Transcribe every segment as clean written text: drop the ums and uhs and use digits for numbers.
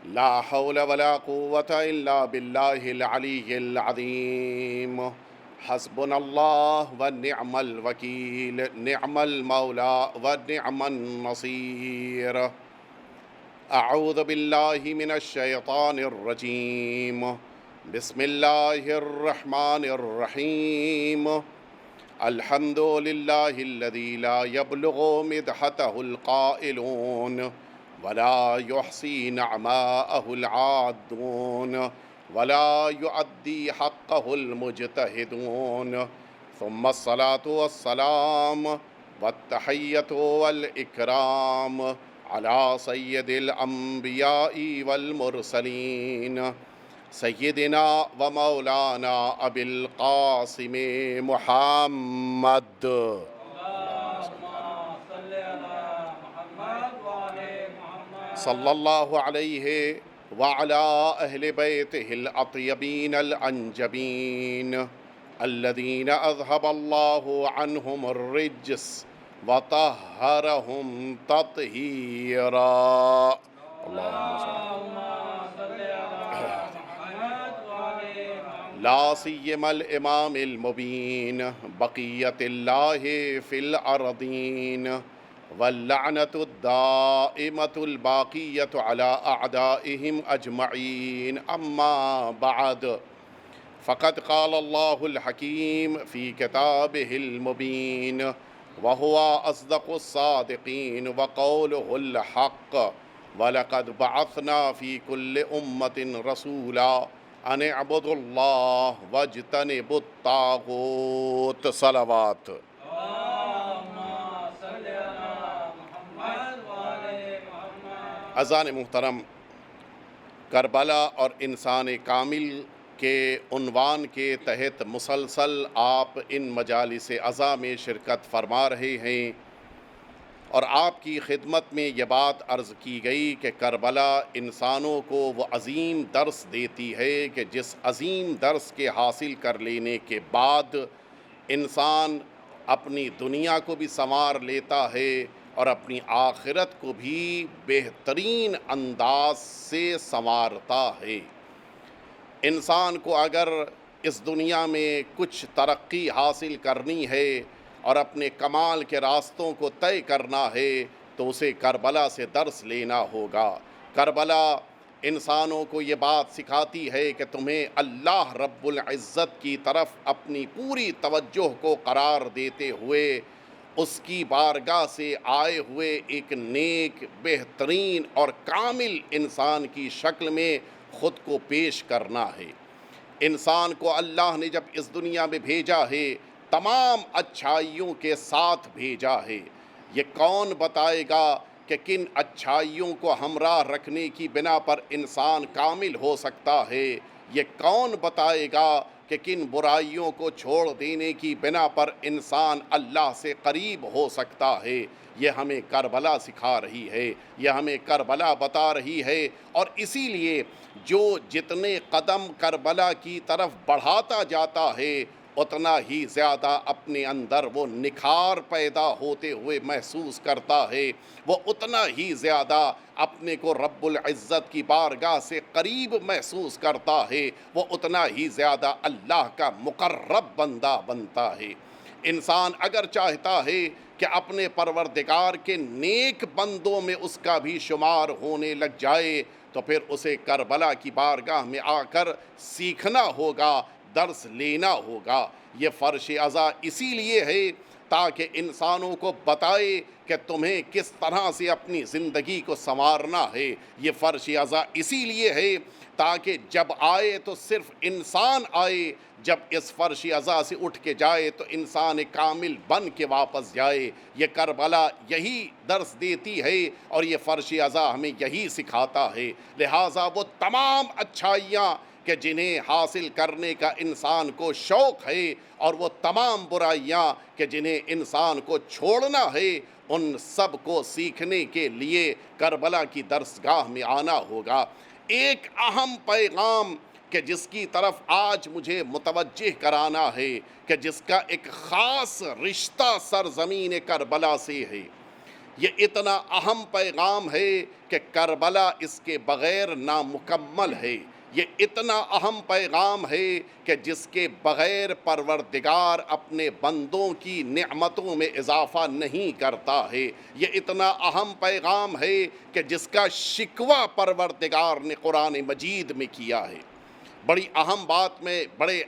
لا حول ولا قوة إلا بالله العلي العظيم حسبنا الله ونعم الوكيل نعم المولى ونعم النصير أعوذ بالله من الشيطان الرجيم بسم الله الرحمن الرحيم الحمد لله الذي لا يبلغ مدحته القائلون ولا يحصي نعماءه العادون ولا يؤدي حقه المجتهدون ثم الصلاة والسلام والتحية والإكرام على سيد الأنبياء والمرسلين سيدنا ومولانا أبي القاسم محمد صلى الله عليه وعلى أهل بيته الأطيبين الأنجبين الذين أذهب الله عنهم الرجس وطهرهم تطهيرا اللهم صل لا سيما الإمام المبين بقية الله في الأرضين واللعنة الدائمة الباقية على أعدائهم أجمعين أما بعد فقد قال الله الحكيم في كتابه المبين وهو أصدق الصادقين وقوله الحق ولقد بعثنا في كل أمة رسولا أن اعبدوا الله واجتنبوا الطاغوت صلوات اذان محترم، کربلا اور انسان کامل کے عنوان کے تحت مسلسل آپ ان مجالس عزا میں شرکت فرما رہے ہیں، اور آپ کی خدمت میں یہ بات عرض کی گئی کہ کربلا انسانوں کو وہ عظیم درس دیتی ہے کہ جس عظیم درس کے حاصل کر لینے کے بعد انسان اپنی دنیا کو بھی سنوار لیتا ہے اور اپنی آخرت کو بھی بہترین انداز سے سنوارتا ہے۔ انسان کو اگر اس دنیا میں کچھ ترقی حاصل کرنی ہے اور اپنے کمال کے راستوں کو طے کرنا ہے تو اسے کربلا سے درس لینا ہوگا۔ کربلا انسانوں کو یہ بات سکھاتی ہے کہ تمہیں اللہ رب العزت کی طرف اپنی پوری توجہ کو قرار دیتے ہوئے اس کی بارگاہ سے آئے ہوئے ایک نیک، بہترین اور کامل انسان کی شکل میں خود کو پیش کرنا ہے۔ انسان کو اللہ نے جب اس دنیا میں بھیجا ہے تمام اچھائیوں کے ساتھ بھیجا ہے۔ یہ کون بتائے گا کہ کن اچھائیوں کو ہمراہ رکھنے کی بنا پر انسان کامل ہو سکتا ہے؟ یہ کون بتائے گا کہ کن برائیوں کو چھوڑ دینے کی بنا پر انسان اللہ سے قریب ہو سکتا ہے؟ یہ ہمیں کربلا سکھا رہی ہے، یہ ہمیں کربلا بتا رہی ہے، اور اسی لیے جو جتنے قدم کربلا کی طرف بڑھاتا جاتا ہے اتنا ہی زیادہ اپنے اندر وہ نکھار پیدا ہوتے ہوئے محسوس کرتا ہے، وہ اتنا ہی زیادہ اپنے کو رب العزت کی بارگاہ سے قریب محسوس کرتا ہے، وہ اتنا ہی زیادہ اللہ کا مقرب بندہ بنتا ہے۔ انسان اگر چاہتا ہے کہ اپنے پروردگار کے نیک بندوں میں اس کا بھی شمار ہونے لگ جائے تو پھر اسے کربلا کی بارگاہ میں آ کر سیکھنا ہوگا، درس لینا ہوگا۔ یہ فرش عزا اسی لیے ہے تاکہ انسانوں کو بتائے کہ تمہیں کس طرح سے اپنی زندگی کو سنوارنا ہے۔ یہ فرش عزا اسی لیے ہے تاکہ جب آئے تو صرف انسان آئے، جب اس فرش عزا سے اٹھ کے جائے تو انسان کامل بن کے واپس جائے۔ یہ کربلا یہی درس دیتی ہے اور یہ فرش عزا ہمیں یہی سکھاتا ہے۔ لہٰذا وہ تمام اچھائیاں کہ جنہیں حاصل کرنے کا انسان کو شوق ہے، اور وہ تمام برائیاں کہ جنہیں انسان کو چھوڑنا ہے، ان سب کو سیکھنے کے لیے کربلا کی درسگاہ میں آنا ہوگا۔ ایک اہم پیغام کہ جس کی طرف آج مجھے متوجہ کرانا ہے کہ جس کا ایک خاص رشتہ سرزمین کربلا سے ہے، یہ اتنا اہم پیغام ہے کہ کربلا اس کے بغیر نامکمل ہے۔ یہ اتنا اہم پیغام ہے کہ جس کے بغیر پروردگار اپنے بندوں کی نعمتوں میں اضافہ نہیں کرتا ہے۔ یہ اتنا اہم پیغام ہے کہ جس کا شکوہ پروردگار نے قرآن مجید میں کیا ہے۔ بڑی اہم بات میں بڑے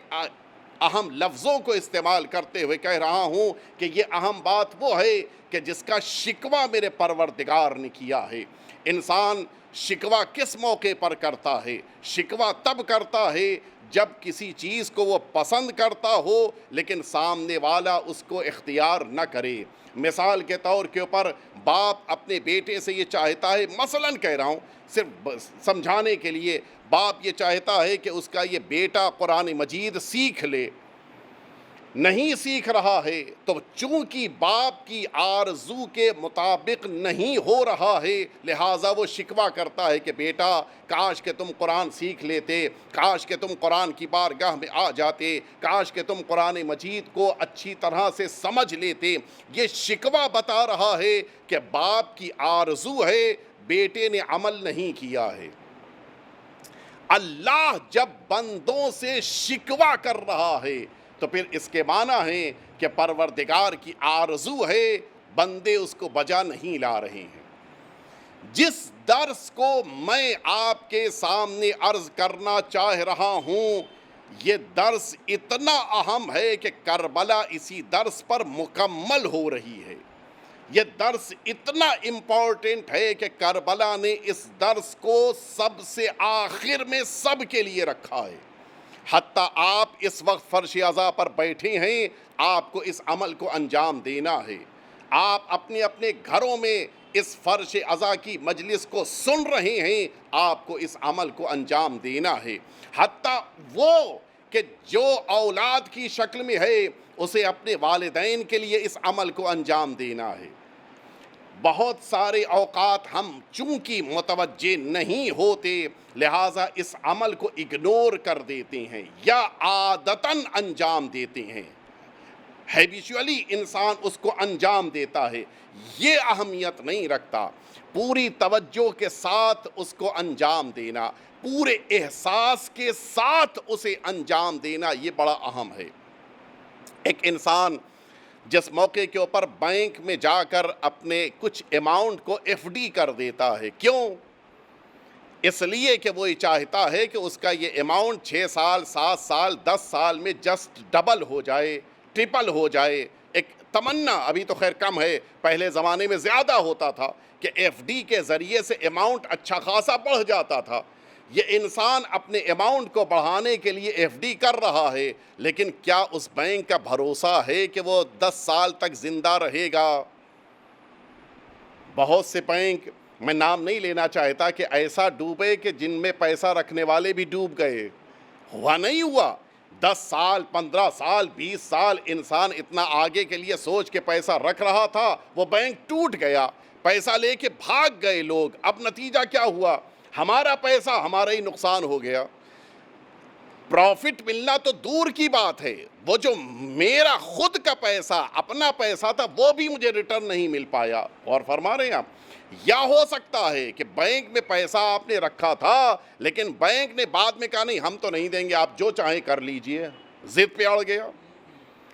اہم لفظوں کو استعمال کرتے ہوئے کہہ رہا ہوں کہ یہ اہم بات وہ ہے کہ جس کا شکوہ میرے پروردگار نے کیا ہے۔ انسان شکوہ کس موقع پر کرتا ہے؟ شکوہ تب کرتا ہے جب کسی چیز کو وہ پسند کرتا ہو لیکن سامنے والا اس کو اختیار نہ کرے۔ مثال کے طور کے اوپر باپ اپنے بیٹے سے یہ چاہتا ہے، مثلاً کہہ رہا ہوں صرف سمجھانے کے لیے، باپ یہ چاہتا ہے کہ اس کا یہ بیٹا قرآن مجید سیکھ لے، نہیں سیکھ رہا ہے تو چونکہ باپ کی آرزو کے مطابق نہیں ہو رہا ہے لہٰذا وہ شکوہ کرتا ہے کہ بیٹا کاش کہ تم قرآن سیکھ لیتے، کاش کہ تم قرآن کی بارگاہ میں آ جاتے، کاش کہ تم قرآن مجید کو اچھی طرح سے سمجھ لیتے۔ یہ شکوہ بتا رہا ہے کہ باپ کی آرزو ہے، بیٹے نے عمل نہیں کیا ہے۔ اللہ جب بندوں سے شکوہ کر رہا ہے تو پھر اس کے معنی ہے کہ پروردگار کی آرزو ہے، بندے اس کو بجا نہیں لا رہے ہیں۔ جس درس کو میں آپ کے سامنے عرض کرنا چاہ رہا ہوں یہ درس اتنا اہم ہے کہ کربلا اسی درس پر مکمل ہو رہی ہے۔ یہ درس اتنا امپورٹنٹ ہے کہ کربلا نے اس درس کو سب سے آخر میں سب کے لیے رکھا ہے۔ حتیٰ آپ اس وقت فرش عزا پر بیٹھے ہیں، آپ کو اس عمل کو انجام دینا ہے۔ آپ اپنے اپنے گھروں میں اس فرش عزا کی مجلس کو سن رہے ہیں، آپ کو اس عمل کو انجام دینا ہے۔ حتیٰ وہ کہ جو اولاد کی شکل میں ہے اسے اپنے والدین کے لیے اس عمل کو انجام دینا ہے۔ بہت سارے اوقات ہم چونکہ متوجہ نہیں ہوتے لہٰذا اس عمل کو اگنور کر دیتے ہیں یا عادتاً انجام دیتے ہیں، ہیبیچولی انسان اس کو انجام دیتا ہے، یہ اہمیت نہیں رکھتا۔ پوری توجہ کے ساتھ اس کو انجام دینا، پورے احساس کے ساتھ اسے انجام دینا، یہ بڑا اہم ہے۔ ایک انسان جس موقع کے اوپر بینک میں جا کر اپنے کچھ اماؤنٹ کو ایف ڈی کر دیتا ہے، کیوں؟ اس لیے کہ وہ یہ چاہتا ہے کہ اس کا یہ اماؤنٹ 6 سال 7 سال 10 سال میں جسٹ ڈبل ہو جائے، ٹرپل ہو جائے۔ ایک تمنا، ابھی تو خیر کم ہے، پہلے زمانے میں زیادہ ہوتا تھا کہ ایف ڈی کے ذریعے سے اماؤنٹ اچھا خاصا بڑھ جاتا تھا۔ یہ انسان اپنے اماؤنٹ کو بڑھانے کے لیے ایف ڈی کر رہا ہے، لیکن کیا اس بینک کا بھروسہ ہے کہ وہ 10 سال تک زندہ رہے گا؟ بہت سے بینک، میں نام نہیں لینا چاہتا، کہ ایسا ڈوبے کہ جن میں پیسہ رکھنے والے بھی ڈوب گئے۔ ہوا نہیں ہوا؟ 10 سال 15 سال 20 سال انسان اتنا آگے کے لیے سوچ کے پیسہ رکھ رہا تھا، وہ بینک ٹوٹ گیا، پیسہ لے کے بھاگ گئے لوگ۔ اب نتیجہ کیا ہوا؟ ہمارا پیسہ ہمارا ہی نقصان ہو گیا۔ پروفٹ ملنا تو دور کی بات ہے، وہ جو میرا خود کا پیسہ اپنا پیسہ تھا وہ بھی مجھے ریٹرن نہیں مل پایا۔ اور فرما رہے ہیں آپ، یا ہو سکتا ہے کہ بینک میں پیسہ آپ نے رکھا تھا لیکن بینک نے بعد میں کہا نہیں ہم تو نہیں دیں گے، آپ جو چاہیں کر لیجئے، ضد پہ اڑ گیا۔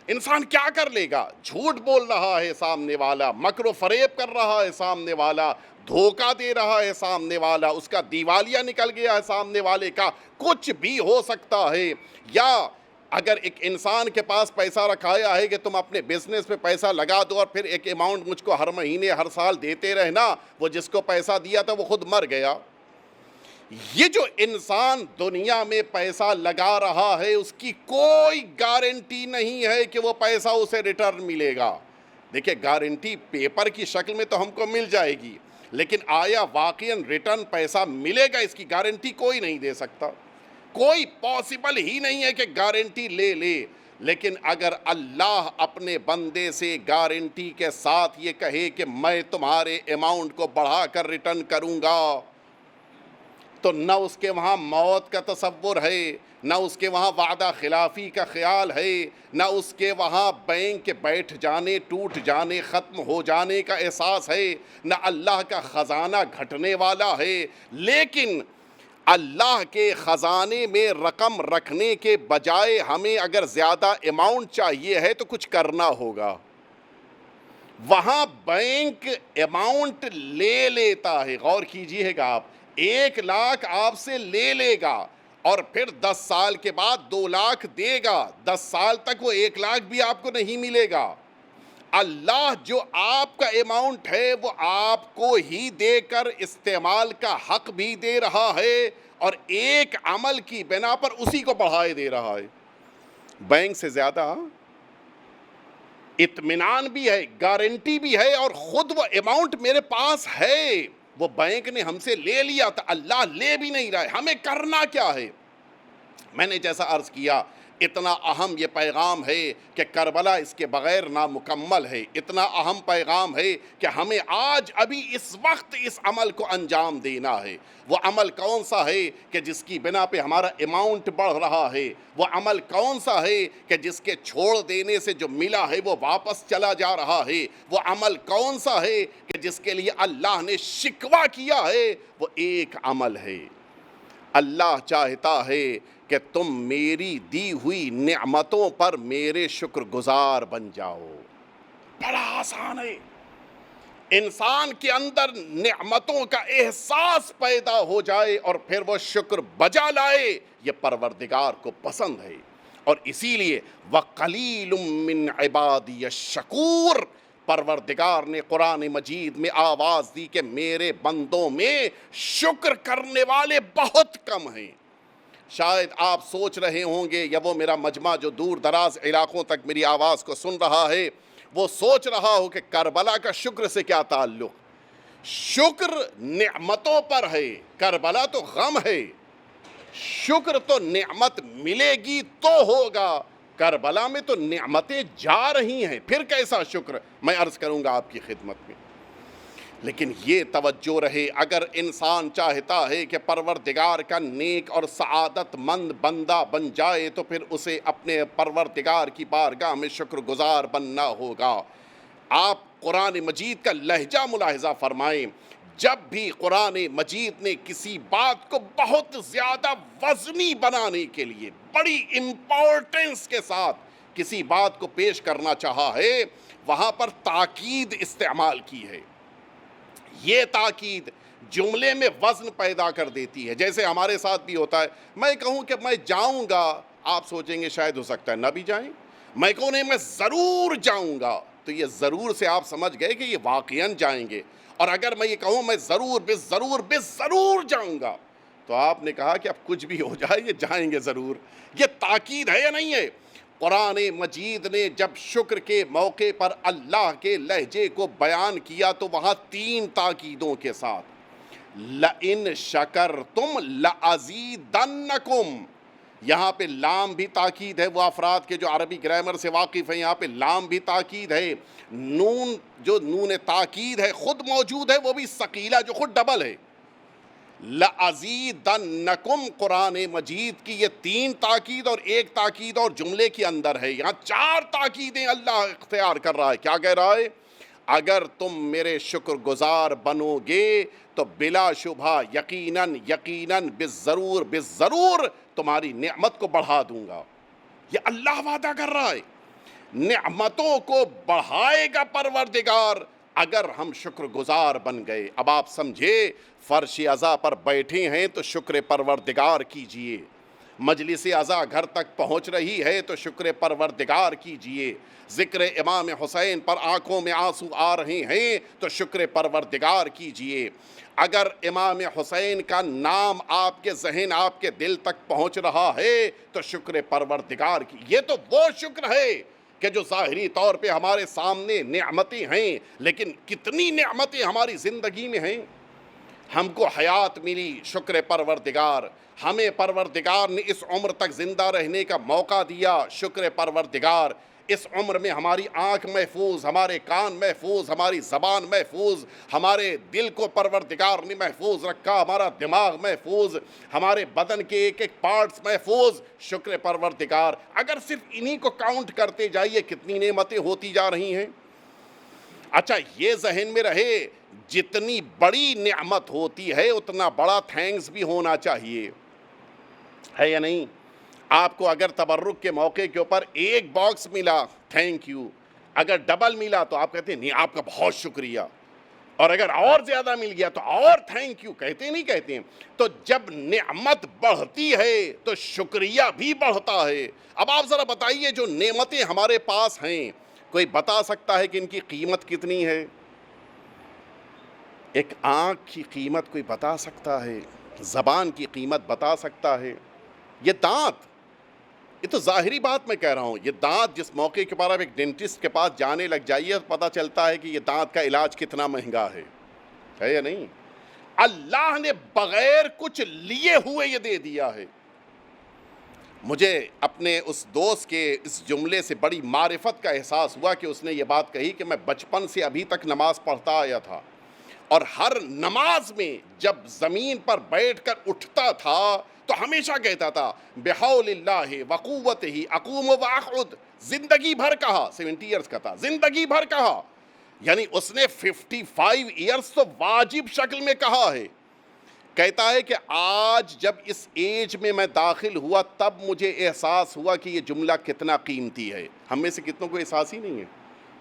انسان کیا کر لے گا؟ جھوٹ بول رہا ہے سامنے والا، مکر و فریب کر رہا ہے سامنے والا، دھوکہ دے رہا ہے سامنے والا، اس کا دیوالیہ نکل گیا ہے سامنے والے کا، کچھ بھی ہو سکتا ہے۔ یا اگر ایک انسان کے پاس پیسہ رکھایا ہے کہ تم اپنے بزنس پہ پیسہ لگا دو اور پھر ایک اماؤنٹ مجھ کو ہر مہینے ہر سال دیتے رہنا، وہ جس کو پیسہ دیا تھا وہ خود مر گیا۔ یہ جو انسان دنیا میں پیسہ لگا رہا ہے اس کی کوئی گارنٹی نہیں ہے کہ وہ پیسہ اسے ریٹرن ملے گا۔ دیکھیں، گارنٹی پیپر کی شکل میں تو ہم کو مل جائے گی، لیکن آیا واقعاً ریٹرن پیسہ ملے گا اس کی گارنٹی کوئی نہیں دے سکتا۔ کوئی پاسبل ہی نہیں ہے کہ گارنٹی لے لے۔ لیکن اگر اللہ اپنے بندے سے گارنٹی کے ساتھ یہ کہے کہ میں تمہارے اماؤنٹ کو بڑھا کر ریٹرن کروں گا، تو نہ اس کے وہاں موت کا تصور ہے، نہ اس کے وہاں وعدہ خلافی کا خیال ہے، نہ اس کے وہاں بینک کے بیٹھ جانے، ٹوٹ جانے، ختم ہو جانے کا احساس ہے، نہ اللہ کا خزانہ گھٹنے والا ہے۔ لیکن اللہ کے خزانے میں رقم رکھنے کے بجائے ہمیں اگر زیادہ اماؤنٹ چاہیے ہے تو کچھ کرنا ہوگا۔ وہاں بینک اماؤنٹ لے لیتا ہے، غور کیجئے گا آپ، 1,00,000 آپ سے لے لے گا اور پھر 10 سال کے بعد 2,00,000 دے گا۔ 10 سال تک وہ 1,00,000 بھی آپ کو نہیں ملے گا۔ اللہ جو آپ کا اماؤنٹ ہے وہ آپ کو ہی دے کر استعمال کا حق بھی دے رہا ہے اور ایک عمل کی بنا پر اسی کو بڑھائے دے رہا ہے۔ بینک سے زیادہ اطمینان بھی ہے، گارنٹی بھی ہے، اور خود وہ اماؤنٹ میرے پاس ہے، وہ بینک نے ہم سے لے لیا تھا، اللہ لے بھی نہیں رہا ہے۔ ہمیں کرنا کیا ہے؟ میں نے جیسا عرض کیا، اتنا اہم یہ پیغام ہے کہ کربلا اس کے بغیر نامکمل ہے۔ اتنا اہم پیغام ہے کہ ہمیں آج ابھی اس وقت اس عمل کو انجام دینا ہے۔ وہ عمل کون سا ہے کہ جس کی بنا پہ ہمارا اماؤنٹ بڑھ رہا ہے؟ وہ عمل کون سا ہے کہ جس کے چھوڑ دینے سے جو ملا ہے وہ واپس چلا جا رہا ہے؟ وہ عمل کون سا ہے کہ جس کے لیے اللہ نے شکوہ کیا ہے؟ وہ ایک عمل ہے۔ اللہ چاہتا ہے کہ تم میری دی ہوئی نعمتوں پر میرے شکر گزار بن جاؤ۔ بڑا آسان ہے، انسان کے اندر نعمتوں کا احساس پیدا ہو جائے اور پھر وہ شکر بجا لائے، یہ پروردگار کو پسند ہے۔ اور اسی لیے وَقَلِيلٌ مِّنْ عِبَادِيَ الشَّكُورُ، پروردگار نے قرآن مجید میں آواز دی کہ میرے بندوں میں شکر کرنے والے بہت کم ہیں۔ شاید آپ سوچ رہے ہوں گے، یا وہ میرا مجمع جو دور دراز علاقوں تک میری آواز کو سن رہا ہے وہ سوچ رہا ہو کہ کربلا کا شکر سے کیا تعلق؟ شکر نعمتوں پر ہے، کربلا تو غم ہے۔ شکر تو نعمت ملے گی تو ہوگا، کربلا میں تو نعمتیں جا رہی ہیں، پھر کیسا شکر؟ میں عرض کروں گا آپ کی خدمت میں۔ لیکن یہ توجہ رہے، اگر انسان چاہتا ہے کہ پروردگار کا نیک اور سعادت مند بندہ بن جائے تو پھر اسے اپنے پروردگار کی بارگاہ میں شکر گزار بننا ہوگا۔ آپ قرآن مجید کا لہجہ ملاحظہ فرمائیں، جب بھی قرآن مجید نے کسی بات کو بہت زیادہ وزنی بنانے کے لیے بڑی امپورٹنس کے ساتھ کسی بات کو پیش کرنا چاہا ہے، وہاں پر تاکید استعمال کی ہے۔ یہ تاکید جملے میں وزن پیدا کر دیتی ہے۔ جیسے ہمارے ساتھ بھی ہوتا ہے، میں کہوں کہ میں جاؤں گا، آپ سوچیں گے شاید ہو سکتا ہے نہ بھی جائیں۔ میں کہوں نہیں، میں ضرور جاؤں گا، تو یہ ضرور سے آپ سمجھ گئے کہ یہ واقعاً جائیں گے۔ اور اگر میں یہ کہوں میں ضرور ضرور جاؤں گا، تو آپ نے کہا کہ اب کچھ بھی ہو جائے یہ جائیں گے ضرور۔ یہ تاکید ہے یا نہیں ہے؟ قرآن مجید نے جب شکر کے موقع پر اللہ کے لہجے کو بیان کیا تو وہاں 3 تاکیدوں کے ساتھ لَإِن شَكَرْتُمْ لَأَزِيدَنَّكُمْ، یہاں پہ لام بھی تاکید ہے، وہ افراد کے جو عربی گرامر سے واقف ہیں، یہاں پہ لام بھی تاکید ہے، نون جو نون تاکید ہے خود موجود ہے، وہ بھی ثقیلہ جو خود ڈبل ہے۔ لَأَزِيدَنَّكُمْ قرآن مجید کی یہ 3 تاکید اور 1 تاکید اور جملے کے اندر ہے، یہاں 4 تاکیدیں اللہ اختیار کر رہا ہے۔ کیا کہہ رہا ہے؟ اگر تم میرے شکر گزار بنو گے تو بلا شبہ یقیناً بالضرور تمہاری نعمت کو بڑھا دوں گا۔ یہ اللہ وعدہ کر رہا ہے، نعمتوں کو بڑھائے گا پروردگار اگر ہم شکر گزار بن گئے۔ اب آپ سمجھے، فرش عزا پر بیٹھے ہیں تو شکر پروردگار کیجئے، مجلس عزا گھر تک پہنچ رہی ہے تو شکر پروردگار کیجئے، ذکر امام حسین پر آنکھوں میں آنسو آ رہے ہیں تو شکر پروردگار کیجئے، اگر امام حسین کا نام آپ کے ذہن آپ کے دل تک پہنچ رہا ہے تو شکر پروردگار کی۔ یہ تو وہ شکر ہے کہ جو ظاہری طور پہ ہمارے سامنے نعمتیں ہیں، لیکن کتنی نعمتیں ہماری زندگی میں ہیں۔ ہم کو حیات ملی، شکر پروردگار، ہمیں پروردگار نے اس عمر تک زندہ رہنے کا موقع دیا، شکر پروردگار، اس عمر میں ہماری آنکھ محفوظ، ہمارے کان محفوظ، ہماری زبان محفوظ، ہمارے دل کو پروردگار نے محفوظ رکھا، ہمارا دماغ محفوظ، ہمارے بدن کے ایک ایک پارٹس محفوظ، شکر پروردگار۔ اگر صرف انہی کو کاؤنٹ کرتے جائیے کتنی نعمتیں ہوتی جا رہی ہیں۔ اچھا یہ ذہن میں رہے، جتنی بڑی نعمت ہوتی ہے اتنا بڑا تھینکس بھی ہونا چاہیے، ہے یا نہیں؟ آپ کو اگر تبرک کے موقع کے اوپر ایک باکس ملا تھینک یو، اگر ڈبل ملا تو آپ کہتے ہیں نہیں آپ کا بہت شکریہ، اور اگر اور زیادہ مل گیا تو اور تھینک یو کہتے نہیں کہتے ہیں؟ تو جب نعمت بڑھتی ہے تو شکریہ بھی بڑھتا ہے۔ اب آپ ذرا بتائیے جو نعمتیں ہمارے پاس ہیں، کوئی بتا سکتا ہے کہ ان کی قیمت کتنی ہے؟ ایک آنکھ کی قیمت کوئی بتا سکتا ہے؟ زبان کی قیمت بتا سکتا ہے؟ یہ دانت، یہ تو ظاہری بات میں کہہ رہا ہوں، یہ دانت جس موقع کے بعد آپ ایک ڈینٹسٹ کے پاس جانے لگ جائیے تو پتہ چلتا ہے کہ یہ دانت کا علاج کتنا مہنگا ہے یا نہیں؟ اللہ نے بغیر کچھ لیے ہوئے یہ دے دیا ہے۔ مجھے اپنے اس دوست کے اس جملے سے بڑی معرفت کا احساس ہوا کہ اس نے یہ بات کہی کہ میں بچپن سے ابھی تک نماز پڑھتا آیا تھا، اور ہر نماز میں جب زمین پر بیٹھ کر اٹھتا تھا تو ہمیشہ کہتا تھا بحول اللہ وقوتہ اقوم واقعد۔ زندگی بھر کہا، 70 ایئرز کا تھا، زندگی بھر کہا، یعنی اس نے 55 ایئرز تو واجب شکل میں کہا ہے۔ کہتا ہے کہ آج جب اس ایج میں میں داخل ہوا تب مجھے احساس ہوا کہ یہ جملہ کتنا قیمتی ہے۔ ہم میں سے کتنوں کو احساس ہی نہیں ہے؟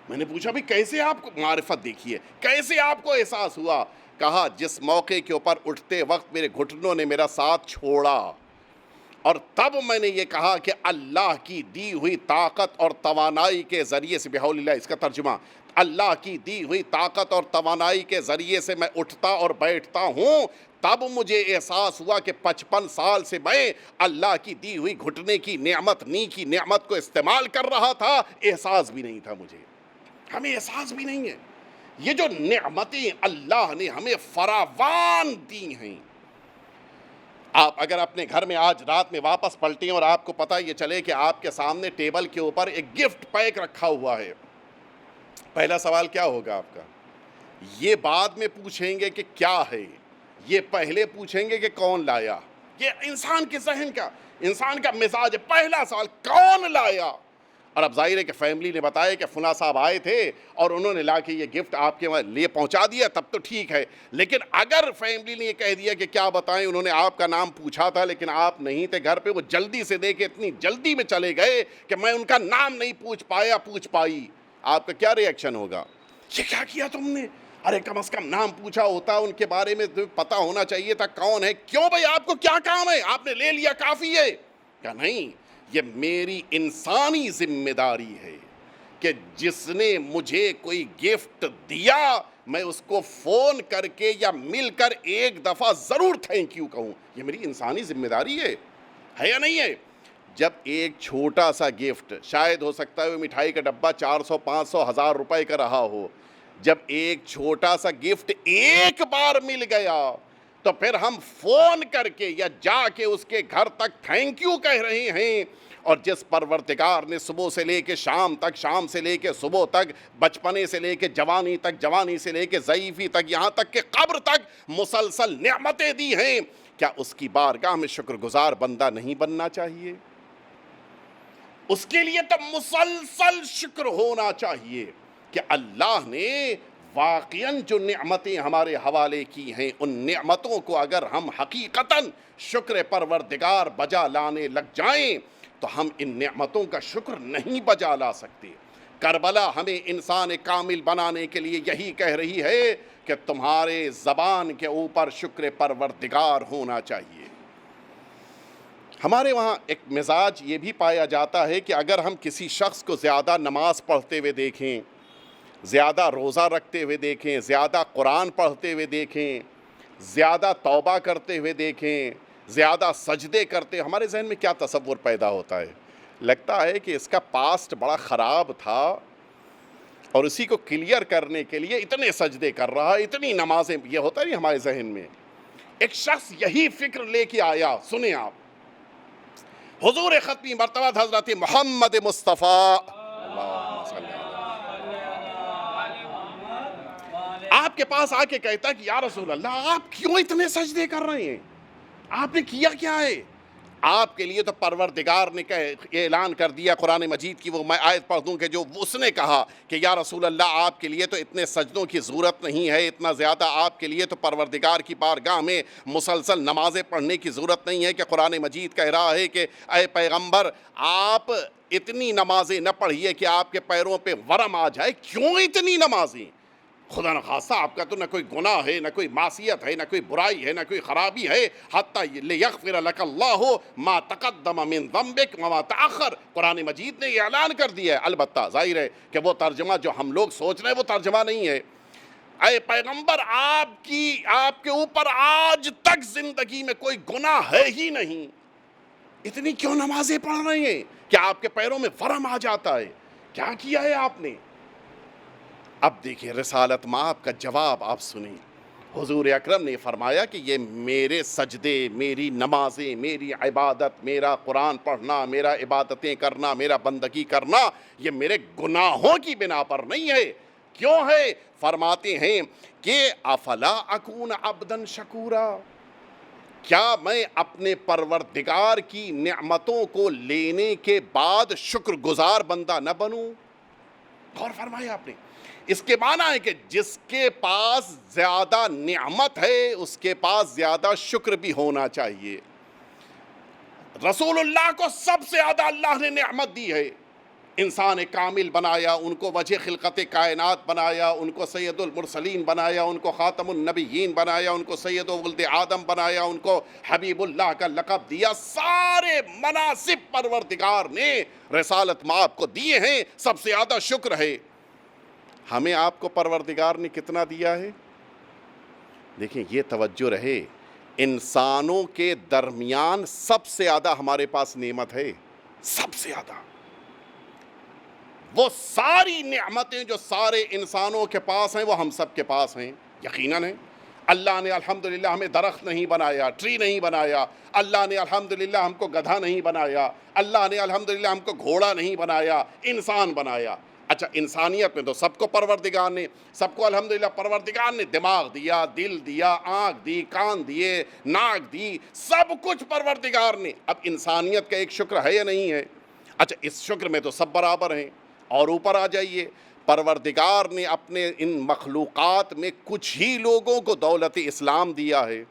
میں نے پوچھا بھی کیسے آپ کو معرفت دیکھیے، کیسے آپ کو احساس ہوا؟ کہا جس موقع کے اوپر اٹھتے وقت میرے گھٹنوں نے میرا ساتھ چھوڑا، اور تب میں نے یہ کہا کہ اللہ کی دی ہوئی طاقت اور توانائی کے ذریعے سے، بحول اللہ اس کا ترجمہ، اللہ کی دی ہوئی طاقت اور توانائی کے ذریعے سے میں اٹھتا اور بیٹھتا ہوں، تب مجھے احساس ہوا کہ 55 سال سے میں اللہ کی دی ہوئی گھٹنے کی نعمت، نی کی نعمت کو استعمال کر رہا تھا، احساس بھی نہیں تھا مجھے۔ ہمیں احساس بھی نہیں ہے۔ یہ جو نعمتیں اللہ نے ہمیں فراوان دی ہیں، آپ اگر اپنے گھر میں آج رات میں واپس پلٹیں اور آپ کو پتہ یہ چلے کہ آپ کے سامنے ٹیبل کے اوپر ایک گفٹ پیک رکھا ہوا ہے، پہلا سوال کیا ہوگا آپ کا؟ یہ بعد میں پوچھیں گے کہ کیا ہے، یہ پہلے پوچھیں گے کہ کون لایا؟ یہ انسان کے ذہن کا، انسان کا مزاج ہے۔ پہلا سوال کون لایا؟ اور اب ظاہر ہے کہ فیملی نے بتایا کہ فلاں صاحب آئے تھے اور انہوں نے لا کے یہ گفٹ آپ کے لیے پہنچا دیا، تب تو ٹھیک ہے۔ لیکن اگر فیملی نے یہ کہہ دیا کہ کیا بتائیں، انہوں نے آپ کا نام پوچھا تھا لیکن آپ نہیں تھے گھر پہ، وہ جلدی سے دے کے اتنی جلدی میں چلے گئے کہ میں ان کا نام نہیں پوچھ پائی، آپ کا کیا ری ایکشن ہوگا؟ یہ کیا کیا تم نے؟ ارے کم از کم نام پوچھا ہوتا، ان کے بارے میں پتہ ہونا چاہیے تھا کون ہے۔ کیوں بھائی آپ کو کیا کام ہے؟ آپ نے لے لیا کافی ہے؟ کہ نہیں، یہ میری انسانی ذمہ داری ہے کہ جس نے مجھے کوئی گفٹ دیا میں اس کو فون کر کے یا مل کر ایک دفعہ ضرور تھینک یو کہوں۔ یہ میری انسانی ذمہ داری ہے یا نہیں ہے؟ جب ایک چھوٹا سا گفٹ، شاید ہو سکتا ہے وہ مٹھائی کا ڈبہ 400 500 1000 روپے کا رہا ہو، جب ایک چھوٹا سا گفٹ ایک بار مل گیا تو پھر ہم فون کر کے یا جا کے اس کے گھر تک تھینک یو کہہ رہے ہیں۔ اور جس پروردگار نے صبح سے لے کے شام تک، شام سے لے کے صبح تک، بچپنے سے لے کے جوانی تک، جوانی سے لے کے ضعیفی تک، یہاں تک کہ قبر تک مسلسل نعمتیں دی ہیں، کیا اس کی بارگاہ میں شکر گزار بندہ نہیں بننا چاہیے؟ اس کے لیے تو مسلسل شکر ہونا چاہیے کہ اللہ نے واقعاً جو نعمتیں ہمارے حوالے کی ہیں، ان نعمتوں کو اگر ہم حقیقتاً شکر پروردگار بجا لانے لگ جائیں تو ہم ان نعمتوں کا شکر نہیں بجا لا سکتے۔ کربلا ہمیں انسان کامل بنانے کے لیے یہی کہہ رہی ہے کہ تمہارے زبان کے اوپر شکر پروردگار ہونا چاہیے۔ ہمارے وہاں ایک مزاج یہ بھی پایا جاتا ہے کہ اگر ہم کسی شخص کو زیادہ نماز پڑھتے ہوئے دیکھیں، زیادہ روزہ رکھتے ہوئے دیکھیں، زیادہ قرآن پڑھتے ہوئے دیکھیں، زیادہ توبہ کرتے ہوئے دیکھیں، زیادہ سجدے کرتے، ہمارے ذہن میں کیا تصور پیدا ہوتا ہے؟ لگتا ہے کہ اس کا پاسٹ بڑا خراب تھا اور اسی کو کلیئر کرنے کے لیے اتنے سجدے کر رہا، اتنی نمازیں، یہ ہوتا نہیں ہمارے ذہن میں؟ ایک شخص یہی فکر لے کے آیا، سنیں آپ، حضور ختمی مرتبہ حضرت محمد مصطفیٰ صلی آپ کے پاس آ کے کہتا کہ یا رسول اللہ آپ کیوں اتنے سجدے کر رہے ہیں؟ آپ نے کیا کیا ہے؟ آپ کے لیے تو پروردگار نے اعلان کر دیا قرآن مجید کی، وہ میں آیت پڑھ دوں کہ جو اس نے کہا کہ یا رسول اللہ آپ کے لیے تو اتنے سجدوں کی ضرورت نہیں ہے، اتنا زیادہ آپ کے لیے تو پروردگار کی بارگاہ میں مسلسل نمازیں پڑھنے کی ضرورت نہیں ہے، کہ قرآن مجید کہہ رہا ہے کہ اے پیغمبر آپ اتنی نمازیں نہ پڑھیے کہ آپ کے پیروں پہ ورم آ جائے۔ کیوں اتنی نمازیں؟ خدا نخواستہ آپ کا تو نہ کوئی گناہ ہے، نہ کوئی معصیت ہے، نہ کوئی برائی ہے، نہ کوئی خرابی ہے، حتیٰ لیغفر لک اللہ ما تقدم من ذنبک وما تأخر۔ قرآن مجید نے یہ اعلان کر دیا ہے۔ البتہ ظاہر ہے کہ وہ ترجمہ جو ہم لوگ سوچ رہے ہیں وہ ترجمہ نہیں ہے۔ اے پیغمبر آپ کے اوپر آج تک زندگی میں کوئی گناہ ہے ہی نہیں، اتنی کیوں نمازیں پڑھ رہے ہیں کہ آپ کے پیروں میں ورم آ جاتا ہے؟ کیا کیا ہے آپ نے؟ اب دیکھیں رسالت مآب کا جواب آپ سنیں۔ حضور اکرم نے فرمایا کہ یہ میرے سجدے، میری نمازیں، میری عبادت، میرا قرآن پڑھنا، میرا عبادتیں کرنا، میرا بندگی کرنا، یہ میرے گناہوں کی بنا پر نہیں ہے۔ کیوں ہے؟ فرماتے ہیں کہ افلا اکون عبدا شکورا، کیا میں اپنے پروردگار کی نعمتوں کو لینے کے بعد شکر گزار بندہ نہ بنوں؟ غور فرمایا آپ نے۔ اس کے معنی ہے کہ جس کے پاس زیادہ نعمت ہے اس کے پاس زیادہ شکر بھی ہونا چاہیے۔ رسول اللہ کو سب سے زیادہ اللہ نے نعمت دی ہے، انسان کامل بنایا، ان کو وجہ خلقت کائنات بنایا، ان کو سید المرسلین بنایا، ان کو خاتم النبیین بنایا، ان کو سید ولد آدم بنایا، ان کو حبیب اللہ کا لقب دیا۔ سارے مناصب پروردگار نے رسالت مآب کو دیے ہیں، سب سے زیادہ شکر ہے۔ ہمیں آپ کو پروردگار نے کتنا دیا ہے؟ دیکھیں یہ توجہ رہے، انسانوں کے درمیان سب سے زیادہ ہمارے پاس نعمت ہے، سب سے زیادہ۔ وہ ساری نعمتیں جو سارے انسانوں کے پاس ہیں وہ ہم سب کے پاس ہیں، یقیناً ہیں۔ اللہ نے الحمدللہ ہمیں درخت نہیں بنایا، ٹری نہیں بنایا، اللہ نے الحمدللہ ہم کو گدھا نہیں بنایا، اللہ نے الحمدللہ ہم کو گھوڑا نہیں بنایا، انسان بنایا۔ اچھا انسانیت میں تو سب کو پروردگار نے، سب کو الحمدللہ پروردگار نے دماغ دیا، دل دیا، آنکھ دی، کان دیے، ناک دی، سب کچھ پروردگار نے۔ اب انسانیت کا ایک شکر ہے یا نہیں ہے؟ اچھا اس شکر میں تو سب برابر ہیں۔ اور اوپر آ جائیے، پروردگار نے اپنے ان مخلوقات میں کچھ ہی لوگوں کو دولت اسلام دیا ہے۔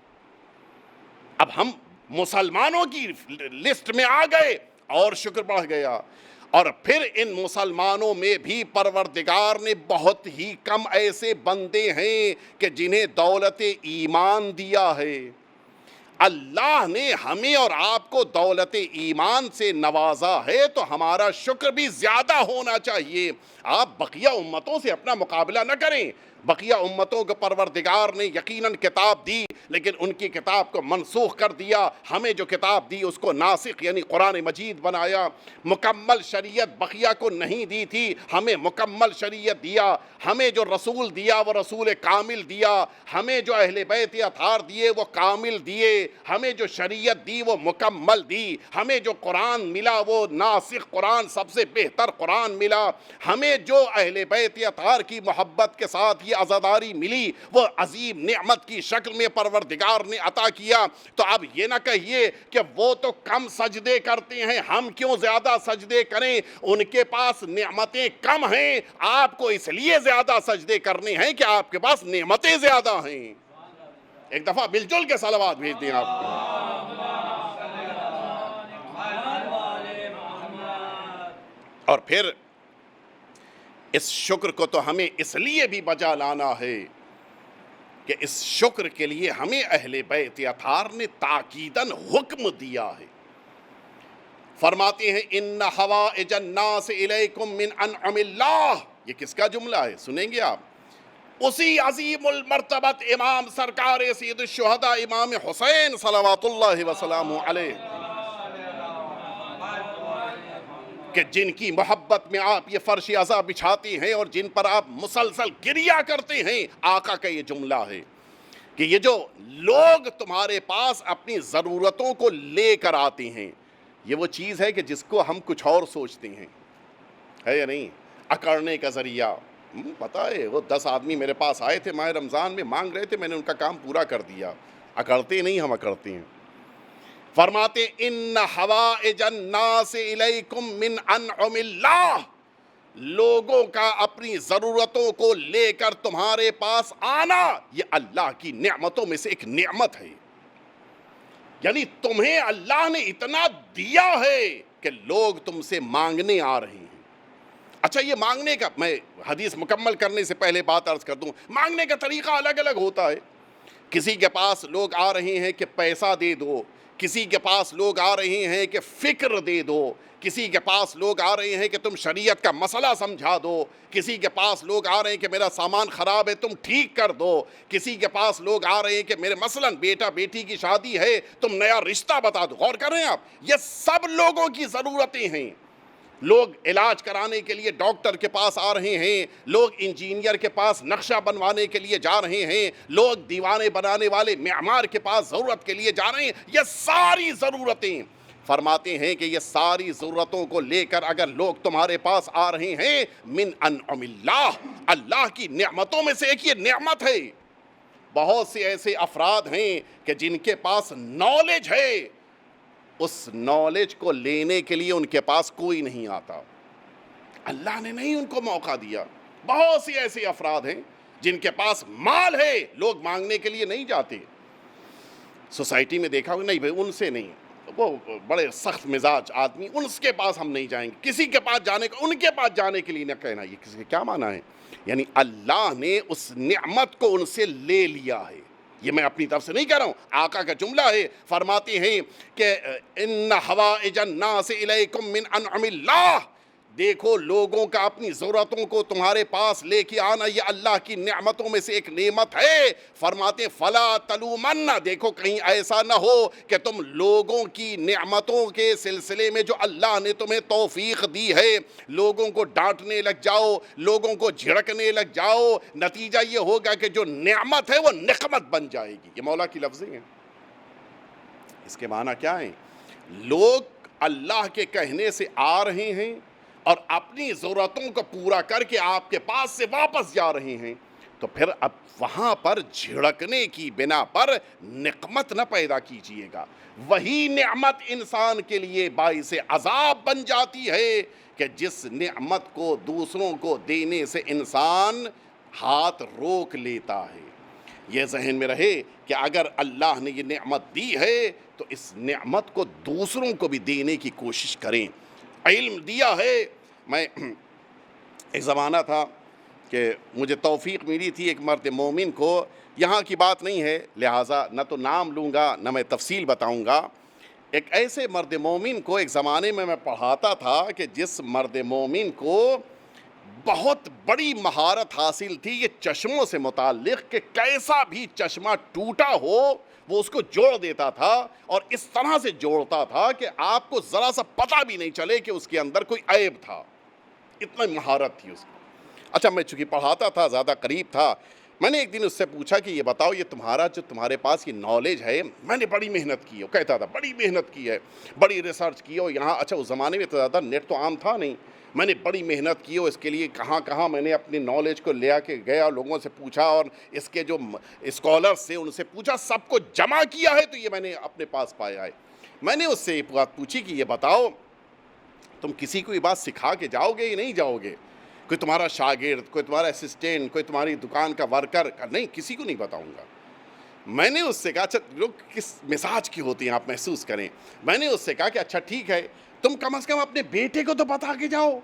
اب ہم مسلمانوں کی لسٹ میں آ گئے اور شکر بڑھ گیا۔ اور پھر ان مسلمانوں میں بھی پروردگار نے بہت ہی کم ایسے بندے ہیں کہ جنہیں دولت ایمان دیا ہے۔ اللہ نے ہمیں اور آپ کو دولت ایمان سے نوازا ہے تو ہمارا شکر بھی زیادہ ہونا چاہیے۔ آپ بقیہ امتوں سے اپنا مقابلہ نہ کریں۔ بقیہ امتوں کو پروردگار نے یقیناً کتاب دی، لیکن ان کی کتاب کو منسوخ کر دیا۔ ہمیں جو کتاب دی اس کو ناسخ یعنی قرآن مجید بنایا۔ مکمل شریعت بقیہ کو نہیں دی تھی، ہمیں مکمل شریعت دیا۔ ہمیں جو رسول دیا وہ رسول کامل دیا۔ ہمیں جو اہل بیت اطہار دیے وہ کامل دیے۔ ہمیں جو شریعت دی وہ مکمل دی۔ ہمیں جو قرآن ملا وہ ناسخ قرآن، سب سے بہتر قرآن ملا۔ ہمیں جو اہل بیت اطہار کی محبت کے ساتھ یہ عزاداری ملی وہ عظیم نعمت کی شکل میں پروردگار نے عطا کیا۔ تو اب یہ نہ کہیے کہ وہ تو کم سجدے کرتے ہیں، ہم کیوں زیادہ سجدے کریں؟ ان کے پاس نعمتیں کم ہیں، آپ کو اس لیے زیادہ سجدے کرنے ہیں کہ آپ کے پاس نعمتیں زیادہ ہیں۔ ایک دفعہ مل جل کے صلوات بھیج دیں آپ کو۔ اور پھر اس شکر کو تو ہمیں اس لیے بھی بجا لانا ہے کہ اس شکر کے لیے ہمیں اہل بیت اطہار نے تاکیداً حکم دیا ہے۔ فرماتے ہیں ان حوائج الناس الیکم من انعم اللہ، یہ کس کا جملہ ہے سنیں گے آپ؟ اسی عظیم المرتبت امام سرکار سید الشہداء امام حسین صلوات اللہ وسلامہ علیہ کہ جن کی محبت میں آپ یہ فرش عزا بچھاتے ہیں اور جن پر آپ مسلسل گریہ کرتے ہیں، آقا کا یہ جملہ ہے کہ یہ جو لوگ تمہارے پاس اپنی ضرورتوں کو لے کر آتے ہیں، یہ وہ چیز ہے کہ جس کو ہم کچھ اور سوچتے ہیں، ہے یا نہیں؟ اکڑنے کا ذریعہ. پتہ ہے وہ 10 آدمی میرے پاس آئے تھے ماہ رمضان میں، مانگ رہے تھے، میں نے ان کا کام پورا کر دیا. اکڑتے نہیں، ہم اکڑتے ہیں. فرماتے ان حوائج الناس الیکم من انعم اللہ، لوگوں کا اپنی ضرورتوں کو لے کر تمہارے پاس آنا یہ اللہ کی نعمتوں میں سے ایک نعمت ہے. یعنی تمہیں اللہ نے اتنا دیا ہے کہ لوگ تم سے مانگنے آ رہے ہیں. اچھا یہ مانگنے کا، میں حدیث مکمل کرنے سے پہلے بات عرض کر دوں، مانگنے کا طریقہ الگ الگ ہوتا ہے. کسی کے پاس لوگ آ رہے ہیں کہ پیسہ دے دو، کسی کے پاس لوگ آ رہے ہیں کہ فکر دے دو، کسی کے پاس لوگ آ رہے ہیں کہ تم شریعت کا مسئلہ سمجھا دو، کسی کے پاس لوگ آ رہے ہیں کہ میرا سامان خراب ہے تم ٹھیک کر دو، کسی کے پاس لوگ آ رہے ہیں کہ میرے مثلاً بیٹا بیٹی کی شادی ہے تم نیا رشتہ بتا دو. غور کر رہے ہیں آپ، یہ سب لوگوں کی ضرورتیں ہیں. لوگ علاج کرانے کے لیے ڈاکٹر کے پاس آ رہے ہیں، لوگ انجینئر کے پاس نقشہ بنوانے کے لیے جا رہے ہیں، لوگ دیوانے بنانے والے معمار کے پاس ضرورت کے لیے جا رہے ہیں. یہ ساری ضرورتیں، فرماتے ہیں کہ یہ ساری ضرورتوں کو لے کر اگر لوگ تمہارے پاس آ رہے ہیں من انعم اللہ، اللہ کی نعمتوں میں سے ایک یہ نعمت ہے. بہت سے ایسے افراد ہیں کہ جن کے پاس نالج ہے، اس نالج کو لینے کے لیے ان کے پاس کوئی نہیں آتا، اللہ نے نہیں ان کو موقع دیا. بہت سی ایسے افراد ہیں جن کے پاس مال ہے، لوگ مانگنے کے لیے نہیں جاتے. سوسائٹی میں دیکھا ہوگا، نہیں بھائی ان سے نہیں، وہ بڑے سخت مزاج آدمی، ان کے پاس ہم نہیں جائیں گے. کسی کے پاس جانے کا، ان کے پاس جانے کے لیے نہ کہنا. یہ کسی کا کیا معنی ہے؟ یعنی اللہ نے اس نعمت کو ان سے لے لیا ہے. یہ میں اپنی طرف سے نہیں کہہ رہا ہوں، آقا کا جملہ ہے. فرماتے ہیں کہ ان حوائج الناس الیکم من انعم اللہ، دیکھو لوگوں کا اپنی ضرورتوں کو تمہارے پاس لے کے آنا یہ اللہ کی نعمتوں میں سے ایک نعمت ہے. فرماتے فلا تلومن، دیکھو کہیں ایسا نہ ہو کہ تم لوگوں کی نعمتوں کے سلسلے میں جو اللہ نے تمہیں توفیق دی ہے لوگوں کو ڈانٹنے لگ جاؤ، لوگوں کو جھڑکنے لگ جاؤ. نتیجہ یہ ہوگا کہ جو نعمت ہے وہ نقمت بن جائے گی. یہ مولا کی لفظیں ہیں. اس کے معنی کیا ہیں؟ لوگ اللہ کے کہنے سے آ رہے ہیں اور اپنی ضرورتوں کو پورا کر کے آپ کے پاس سے واپس جا رہے ہیں، تو پھر اب وہاں پر جھڑکنے کی بنا پر نقمت نہ پیدا کیجئے گا. وہی نعمت انسان کے لیے باعث عذاب بن جاتی ہے کہ جس نعمت کو دوسروں کو دینے سے انسان ہاتھ روک لیتا ہے. یہ ذہن میں رہے کہ اگر اللہ نے یہ نعمت دی ہے تو اس نعمت کو دوسروں کو بھی دینے کی کوشش کریں. علم دیا ہے. میں ایک زمانہ تھا کہ مجھے توفیق ملی تھی ایک مرد مومن کو، یہاں کی بات نہیں ہے لہٰذا نہ تو نام لوں گا نہ میں تفصیل بتاؤں گا. ایک ایسے مرد مومن کو ایک زمانے میں پڑھاتا تھا کہ جس مرد مومن کو بہت بڑی مہارت حاصل تھی یہ چشموں سے متعلق، کہ کیسا بھی چشمہ ٹوٹا ہو وہ اس کو جوڑ دیتا تھا، اور اس طرح سے جوڑتا تھا کہ آپ کو ذرا سا پتہ بھی نہیں چلے کہ اس کے اندر کوئی عیب تھا. اتنا مہارت تھی اس کی. اچھا میں چونکہ پڑھاتا تھا، زیادہ قریب تھا، میں نے ایک دن اس سے پوچھا کہ یہ بتاؤ یہ تمہارے پاس یہ نالج ہے، میں نے بڑی محنت کی ہے. وہ کہتا تھا بڑی محنت کی ہے، بڑی ریسرچ کی ہے. یہاں اچھا اس زمانے میں تو زیادہ نیٹ تو عام تھا نہیں، میں نے بڑی محنت کی. اس کے لیے کہاں میں نے اپنی نالج کو لے کے گیا، لوگوں سے پوچھا، اور اس کے جو اسکالرز سے ان سے پوچھا، سب کو جمع کیا ہے تو یہ میں نے اپنے پاس پایا ہے. میں نے اس سے یہ بات پوچھی کہ یہ بتاؤ تم کسی کو یہ بات سکھا کے جاؤ گے یا نہیں جاؤ گے؟ کوئی تمہارا شاگرد، کوئی تمہارا اسسٹنٹ، کوئی تمہاری دکان کا ورکر؟ نہیں، کسی کو نہیں بتاؤں گا. میں نے اس سے کہا اچھا لوگ کس مزاج کی ہوتی ہیں آپ محسوس کریں. میں نے اس سے کہا کہ اچھا ٹھیک ہے، تم کم از کم اپنے بیٹے کو تو بتا کے جاؤ.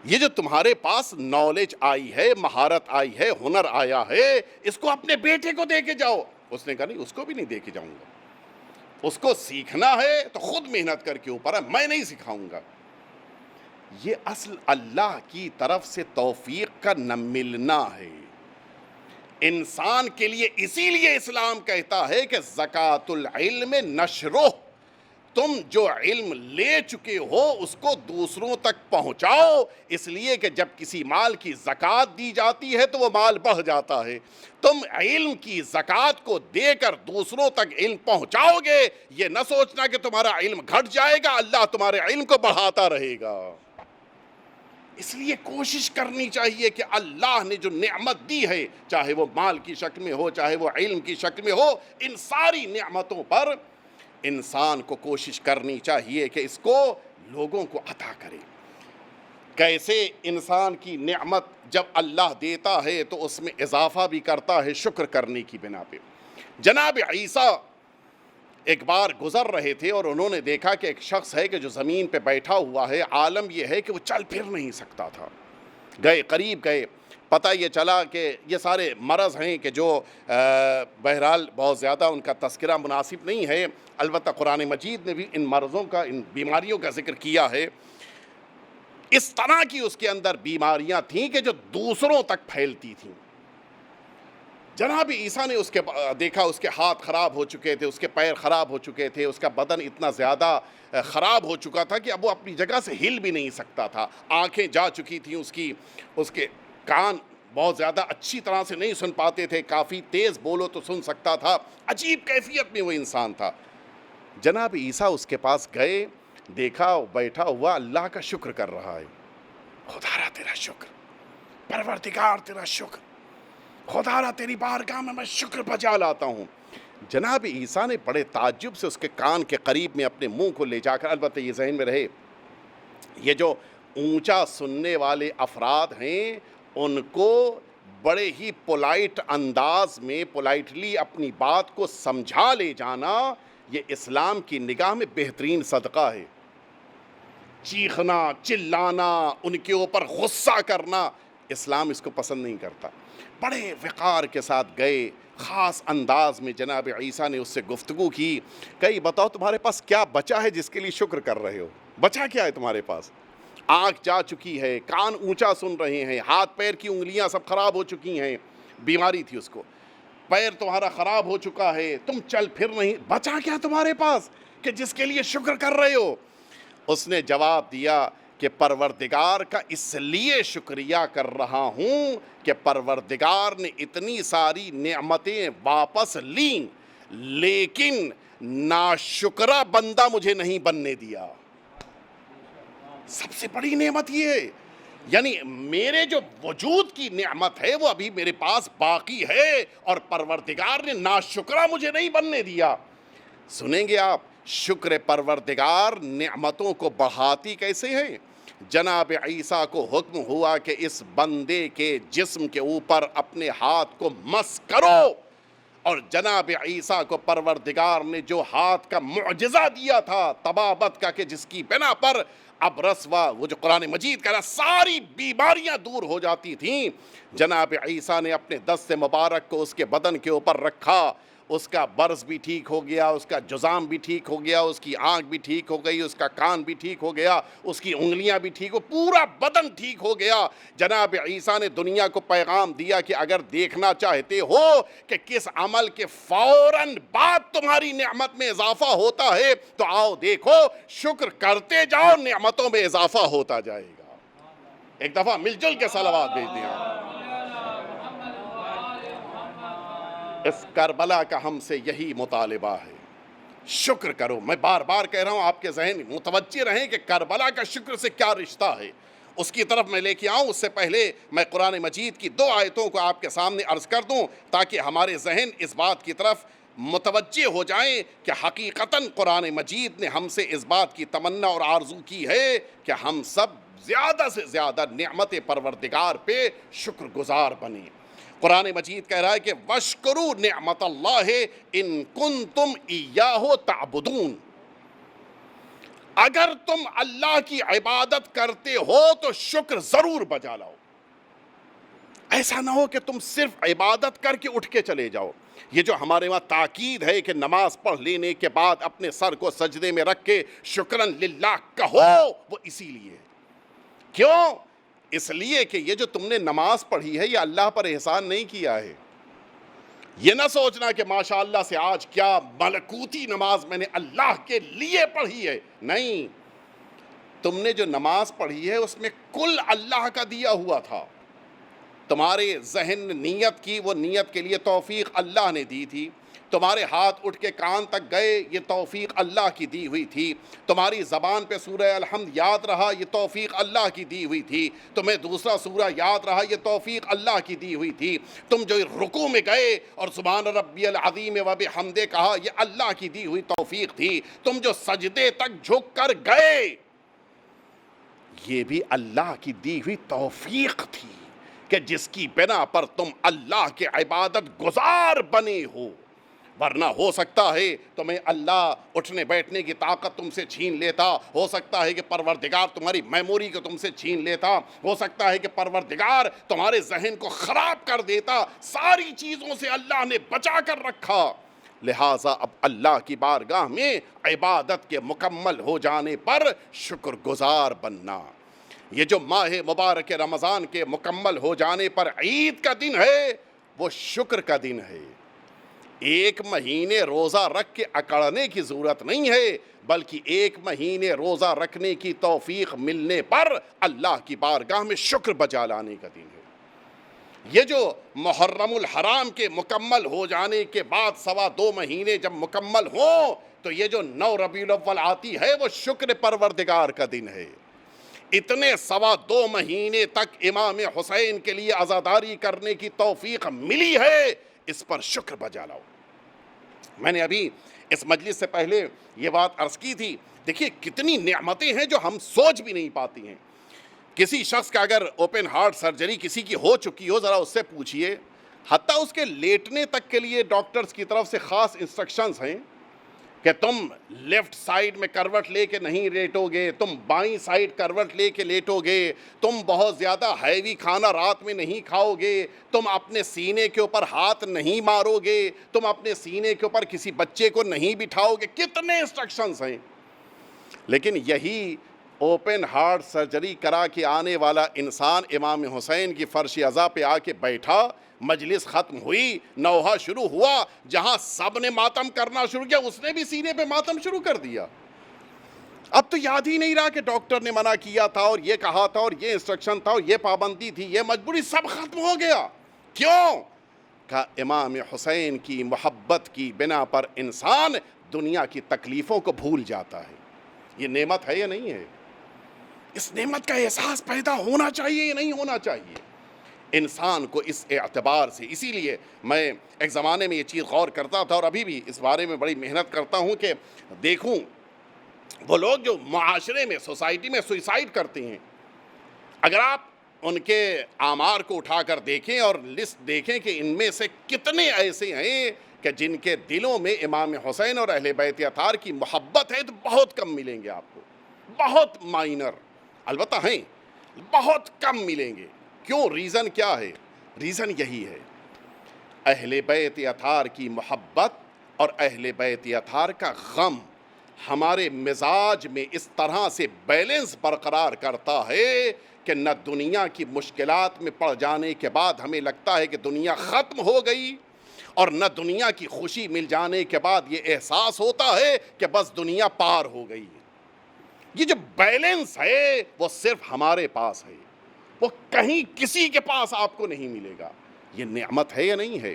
یہ جو تمہارے پاس نالج آئی ہے، مہارت آئی ہے، ہنر آیا ہے، اس کو اپنے بیٹے کو دے کے جاؤ. اس نے کہا نہیں، اس کو بھی نہیں دے کے جاؤں گا. اس کو سیکھنا ہے تو خود محنت کر کے اوپر ہے، میں نہیں سکھاؤں گا. یہ اصل اللہ کی طرف سے توفیق کا نہ ملنا ہے انسان کے لیے. اسی لیے اسلام کہتا ہے کہ زکوٰۃ العلم نشرہ، تم جو علم لے چکے ہو اس کو دوسروں تک پہنچاؤ. اس لیے کہ جب کسی مال کی زکوٰۃ دی جاتی ہے تو وہ مال بڑھ جاتا ہے. تم علم کی زکوٰۃ کو دے کر دوسروں تک علم پہنچاؤ گے، یہ نہ سوچنا کہ تمہارا علم گھٹ جائے گا، اللہ تمہارے علم کو بڑھاتا رہے گا. اس لیے کوشش کرنی چاہیے کہ اللہ نے جو نعمت دی ہے، چاہے وہ مال کی شکل میں ہو، چاہے وہ علم کی شکل میں ہو، ان ساری نعمتوں پر انسان کو کوشش کرنی چاہیے کہ اس کو لوگوں کو عطا کرے۔ کیسے انسان کی نعمت جب اللہ دیتا ہے تو اس میں اضافہ بھی کرتا ہے شکر کرنے کی بنا پہ۔ جناب عیسیٰ ایک بار گزر رہے تھے اور انہوں نے دیکھا کہ ایک شخص ہے کہ جو زمین پہ بیٹھا ہوا ہے، عالم یہ ہے کہ وہ چل پھر نہیں سکتا تھا۔ گئے، قریب گئے، پتہ یہ چلا کہ یہ سارے مرض ہیں کہ جو بہرحال بہت زیادہ ان کا تذکرہ مناسب نہیں ہے، البتہ قرآن مجید نے بھی ان مرضوں کا، ان بیماریوں کا ذکر کیا ہے۔ اس طرح کی اس کے اندر بیماریاں تھیں کہ جو دوسروں تک پھیلتی تھیں۔ جناب عیسیٰ نے اس کے دیکھا، اس کے ہاتھ خراب ہو چکے تھے، اس کے پیر خراب ہو چکے تھے، اس کا بدن اتنا زیادہ خراب ہو چکا تھا کہ اب وہ اپنی جگہ سے ہل بھی نہیں سکتا تھا، آنکھیں جا چکی تھیں اس کے کان بہت زیادہ اچھی طرح سے نہیں سن پاتے تھے، کافی تیز بولو تو سن سکتا تھا، عجیب کیفیت میں وہ انسان تھا۔ جناب عیسیٰ اس کے پاس گئے، دیکھا بیٹھا ہوا اللہ کا شکر کر رہا ہے۔ خدا را تیرا شکر، پروردگار تیرا شکر، خدا را تیری بارگاہ میں شکر بجا لاتا ہوں۔ جناب عیسیٰ نے بڑے تعجب سے اس کے کان کے قریب میں اپنے منہ کو لے جا کر، البتہ یہ ذہن میں رہے یہ جو اونچا سننے والے افراد ہیں ان کو بڑے ہی پولائٹ انداز میں پولائٹلی اپنی بات کو سمجھا لے جانا یہ اسلام کی نگاہ میں بہترین صدقہ ہے۔ چیخنا، چلانا، ان کے اوپر غصہ کرنا، اسلام اس کو پسند نہیں کرتا۔ بڑے وقار کے ساتھ گئے، خاص انداز میں جناب عیسیٰ نے اس سے گفتگو کی، کہی بتاؤ تمہارے پاس کیا بچا ہے جس کے لیے شکر کر رہے ہو؟ بچا کیا ہے تمہارے پاس؟ آنکھ جا چکی ہے، کان اونچا سن رہے ہیں، ہاتھ پیر کی انگلیاں سب خراب ہو چکی ہیں، بیماری تھی اس کو، پیر تمہارا خراب ہو چکا ہے، تم چل پھر نہیں، بچا کیا تمہارے پاس کہ جس کے لیے شکر کر رہے ہو؟ اس نے جواب دیا کہ پروردگار کا اس لیے شکریہ کر رہا ہوں کہ پروردگار نے اتنی ساری نعمتیں واپس لیں لیکن ناشکرہ بندہ مجھے نہیں بننے دیا۔ سب سے بڑی نعمت یہ ہے، یعنی میرے جو وجود کی نعمت ہے وہ ابھی میرے پاس باقی ہے اور پروردگار نے ناشکرہ مجھے نہیں بننے دیا۔ سنیں گے آپ شکر پروردگار نعمتوں کو بڑھاتی کیسے ہے؟ جناب عیسیٰ کو حکم ہوا کہ اس بندے کے جسم کے اوپر اپنے ہاتھ کو مس کرو، اور جناب عیسیٰ کو پروردگار نے جو ہاتھ کا معجزہ دیا تھا طبابت کا کہ جس کی بنا پر اب رسوا وہ جو قرآن مجید کہہ رہا ساری بیماریاں دور ہو جاتی تھیں، جناب عیسیٰ نے اپنے دست مبارک کو اس کے بدن کے اوپر رکھا، اس کا برص بھی ٹھیک ہو گیا، اس کا جزام بھی ٹھیک ہو گیا، اس کی آنکھ بھی ٹھیک ہو گئی، اس کا کان بھی ٹھیک ہو گیا، اس کی انگلیاں بھی ٹھیک ہو، پورا بدن ٹھیک ہو گیا۔ جناب عیسیٰ نے دنیا کو پیغام دیا کہ اگر دیکھنا چاہتے ہو کہ کس عمل کے فوراً بعد تمہاری نعمت میں اضافہ ہوتا ہے تو آؤ دیکھو، شکر کرتے جاؤ، نعمتوں میں اضافہ ہوتا جائے گا۔ ایک دفعہ مل جل کے صلوات بھیج دیا۔ اس کربلا کا ہم سے یہی مطالبہ ہے، شکر کرو۔ میں بار بار کہہ رہا ہوں، آپ کے ذہن متوجہ رہیں کہ کربلا کا شکر سے کیا رشتہ ہے، اس کی طرف میں لے کے آؤں۔ اس سے پہلے میں قرآن مجید کی 2 آیتوں کو آپ کے سامنے عرض کر دوں تاکہ ہمارے ذہن اس بات کی طرف متوجہ ہو جائیں کہ حقیقتاً قرآن مجید نے ہم سے اس بات کی تمنا اور آرزو کی ہے کہ ہم سب زیادہ سے زیادہ نعمت پروردگار پہ شکر گزار بنیں۔ قرآن مجید کہہ رہا ہے کہ وَاشْكُرُوا نِعْمَتَ اللَّهِ إِن كُنتُمْ إِيَّاهُ تَعْبُدُونَ، اگر تم اللہ کی عبادت کرتے ہو تو شکر ضرور بجا لاؤ۔ ایسا نہ ہو کہ تم صرف عبادت کر کے اٹھ کے چلے جاؤ۔ یہ جو ہمارے وہاں تاکید ہے کہ نماز پڑھ لینے کے بعد اپنے سر کو سجدے میں رکھ کے شکراً للہ کہو، وہ اسی لیے۔ کیوں؟ اس لیے کہ یہ جو تم نے نماز پڑھی ہے یہ اللہ پر احسان نہیں کیا ہے۔ یہ نہ سوچنا کہ ماشاءاللہ سے آج کیا ملکوتی نماز میں نے اللہ کے لیے پڑھی ہے، نہیں، تم نے جو نماز پڑھی ہے اس میں کل اللہ کا دیا ہوا تھا۔ تمہارے ذہن نیت کی، وہ نیت کے لیے توفیق اللہ نے دی تھی، تمہارے ہاتھ اٹھ کے کان تک گئے، یہ توفیق اللہ کی دی ہوئی تھی، تمہاری زبان پہ سورہ الحمد یاد رہا، یہ توفیق اللہ کی دی ہوئی تھی، تمہیں دوسرا سورہ یاد رہا، یہ توفیق اللہ کی دی ہوئی تھی، تم جو رکوع میں گئے اور سبحان ربی العظیم و بحمدہ کہا، یہ اللہ کی دی ہوئی توفیق تھی، تم جو سجدے تک جھک کر گئے، یہ بھی اللہ کی دی ہوئی توفیق تھی کہ جس کی بنا پر تم اللہ کے عبادت گزار بنے ہو، ورنہ ہو سکتا ہے تمہیں اللہ اٹھنے بیٹھنے کی طاقت تم سے چھین لیتا، ہو سکتا ہے کہ پروردگار تمہاری میموری کو تم سے چھین لیتا، ہو سکتا ہے کہ پروردگار تمہارے ذہن کو خراب کر دیتا، ساری چیزوں سے اللہ نے بچا کر رکھا، لہٰذا اب اللہ کی بارگاہ میں عبادت کے مکمل ہو جانے پر شکر گزار بننا۔ یہ جو ماہ مبارک رمضان کے مکمل ہو جانے پر عید کا دن ہے، وہ شکر کا دن ہے۔ ایک مہینے روزہ رکھ کے اکڑنے کی ضرورت نہیں ہے، بلکہ ایک مہینے روزہ رکھنے کی توفیق ملنے پر اللہ کی بارگاہ میں شکر بجا لانے کا دن ہے۔ یہ جو محرم الحرام کے مکمل ہو جانے کے بعد 2.25 مہینے جب مکمل ہوں تو یہ جو 9 ربیع الاول آتی ہے وہ شکر پروردگار کا دن ہے۔ اتنے 2.25 مہینے تک امام حسین کے لیے عزاداری کرنے کی توفیق ملی ہے، اس پر شکر بجا لاؤ۔ میں نے ابھی اس مجلس سے پہلے یہ بات عرض کی تھی، دیکھیے کتنی نعمتیں ہیں جو ہم سوچ بھی نہیں پاتی ہیں۔ کسی شخص کا اگر اوپن ہارٹ سرجری کسی کی ہو چکی ہو، ذرا اس سے پوچھئے، حتیٰ اس کے لیٹنے تک کے لیے ڈاکٹرز کی طرف سے خاص انسٹرکشنز ہیں کہ تم لیفٹ سائیڈ میں کروٹ لے کے نہیں لیٹو گے، تم بائیں سائیڈ کروٹ لے کے لیٹو گے، تم بہت زیادہ ہیوی کھانا رات میں نہیں کھاؤ گے، تم اپنے سینے کے اوپر ہاتھ نہیں مارو گے، تم اپنے سینے کے اوپر کسی بچے کو نہیں بٹھاؤ گے، کتنے انسٹرکشنز ہیں۔ لیکن یہی اوپن ہارٹ سرجری کرا کے آنے والا انسان امام حسین کی فرش عزا پہ آ کے بیٹھا، مجلس ختم ہوئی، نوحہ شروع ہوا، جہاں سب نے ماتم کرنا شروع کیا اس نے بھی سینے پہ ماتم شروع کر دیا۔ اب تو یاد ہی نہیں رہا کہ ڈاکٹر نے منع کیا تھا اور یہ کہا تھا اور یہ انسٹرکشن تھا اور یہ پابندی تھی، یہ مجبوری، سب ختم ہو گیا۔ کیوں؟ کہ امام حسین کی محبت کی بنا پر انسان دنیا کی تکلیفوں کو بھول جاتا ہے۔ یہ نعمت ہے یا نہیں ہے؟ اس نعمت کا احساس پیدا ہونا چاہیے یا نہیں ہونا چاہیے انسان کو اس اعتبار سے؟ اسی لیے میں ایک زمانے میں یہ چیز غور کرتا تھا اور ابھی بھی اس بارے میں بڑی محنت کرتا ہوں کہ دیکھوں وہ لوگ جو معاشرے میں سوسائٹی میں سوئسائڈ کرتے ہیں، اگر آپ ان کے اعمار کو اٹھا کر دیکھیں اور لسٹ دیکھیں کہ ان میں سے کتنے ایسے ہیں کہ جن کے دلوں میں امام حسین اور اہل بیت اطہار کی محبت ہے، تو بہت کم ملیں گے آپ کو، بہت مائنر، البتہ ہیں، بہت کم ملیں گے۔ کیوں؟ ریزن کیا ہے؟ ریزن یہی ہے، اہل بیت اطہار کی محبت اور اہل بیت اطہار کا غم ہمارے مزاج میں اس طرح سے بیلنس برقرار کرتا ہے کہ نہ دنیا کی مشکلات میں پڑ جانے کے بعد ہمیں لگتا ہے کہ دنیا ختم ہو گئی، اور نہ دنیا کی خوشی مل جانے کے بعد یہ احساس ہوتا ہے کہ بس دنیا پار ہو گئی۔ یہ جو بیلنس ہے وہ صرف ہمارے پاس ہے، وہ کہیں کسی کے پاس آپ کو نہیں ملے گا۔ یہ نعمت ہے یا نہیں ہے؟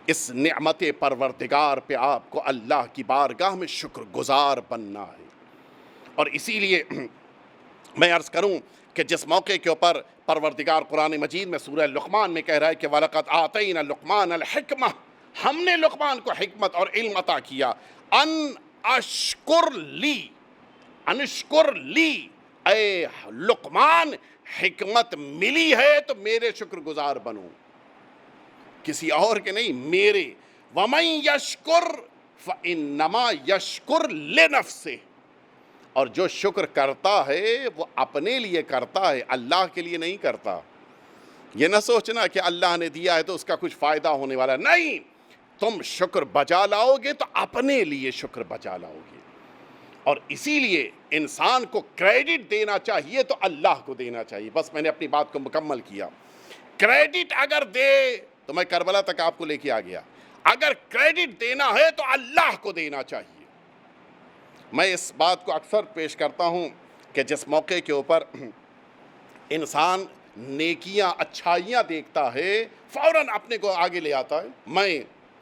اس نعمت پروردگار پہ آپ کو اللہ کی بارگاہ میں شکر گزار بننا ہے۔ اور اسی لیے میں عرض کروں کہ جس موقع کے اوپر پروردگار قرآن مجید میں سورہ لقمان میں کہہ رہا ہے کہ وَلَقَدْ آتَيْنَا لُقْمَانَ الْحِكْمَةَ، ہم نے لقمان کو حکمت اور علم عطا کیا، ان اشکر لی، انشکر لی، اے لقمان حکمت ملی ہے تو میرے شکر گزار بنو، کسی اور کے نہیں، میرے۔ وَمَن يَشْكُرْ فَإِنَّمَا يَشْكُرْ لِنَفْسِهِ، اور جو شکر کرتا ہے وہ اپنے لیے کرتا ہے، اللہ کے لیے نہیں کرتا۔ یہ نہ سوچنا کہ اللہ نے دیا ہے تو اس کا کچھ فائدہ ہونے والا، نہیں، تم شکر بجا لاؤ گے تو اپنے لیے شکر بجا لاؤ گے۔ اور اسی لیے انسان کو کریڈٹ دینا چاہیے تو اللہ کو دینا چاہیے۔ بس میں نے اپنی بات کو مکمل کیا۔ کریڈٹ اگر دے تو میں کربلا تک آپ کو لے کے آ گیا، اگر کریڈٹ دینا ہے تو اللہ کو دینا چاہیے۔ میں اس بات کو اکثر پیش کرتا ہوں کہ جس موقع کے اوپر انسان نیکیاں اچھائیاں دیکھتا ہے فوراً اپنے کو آگے لے آتا ہے۔ میں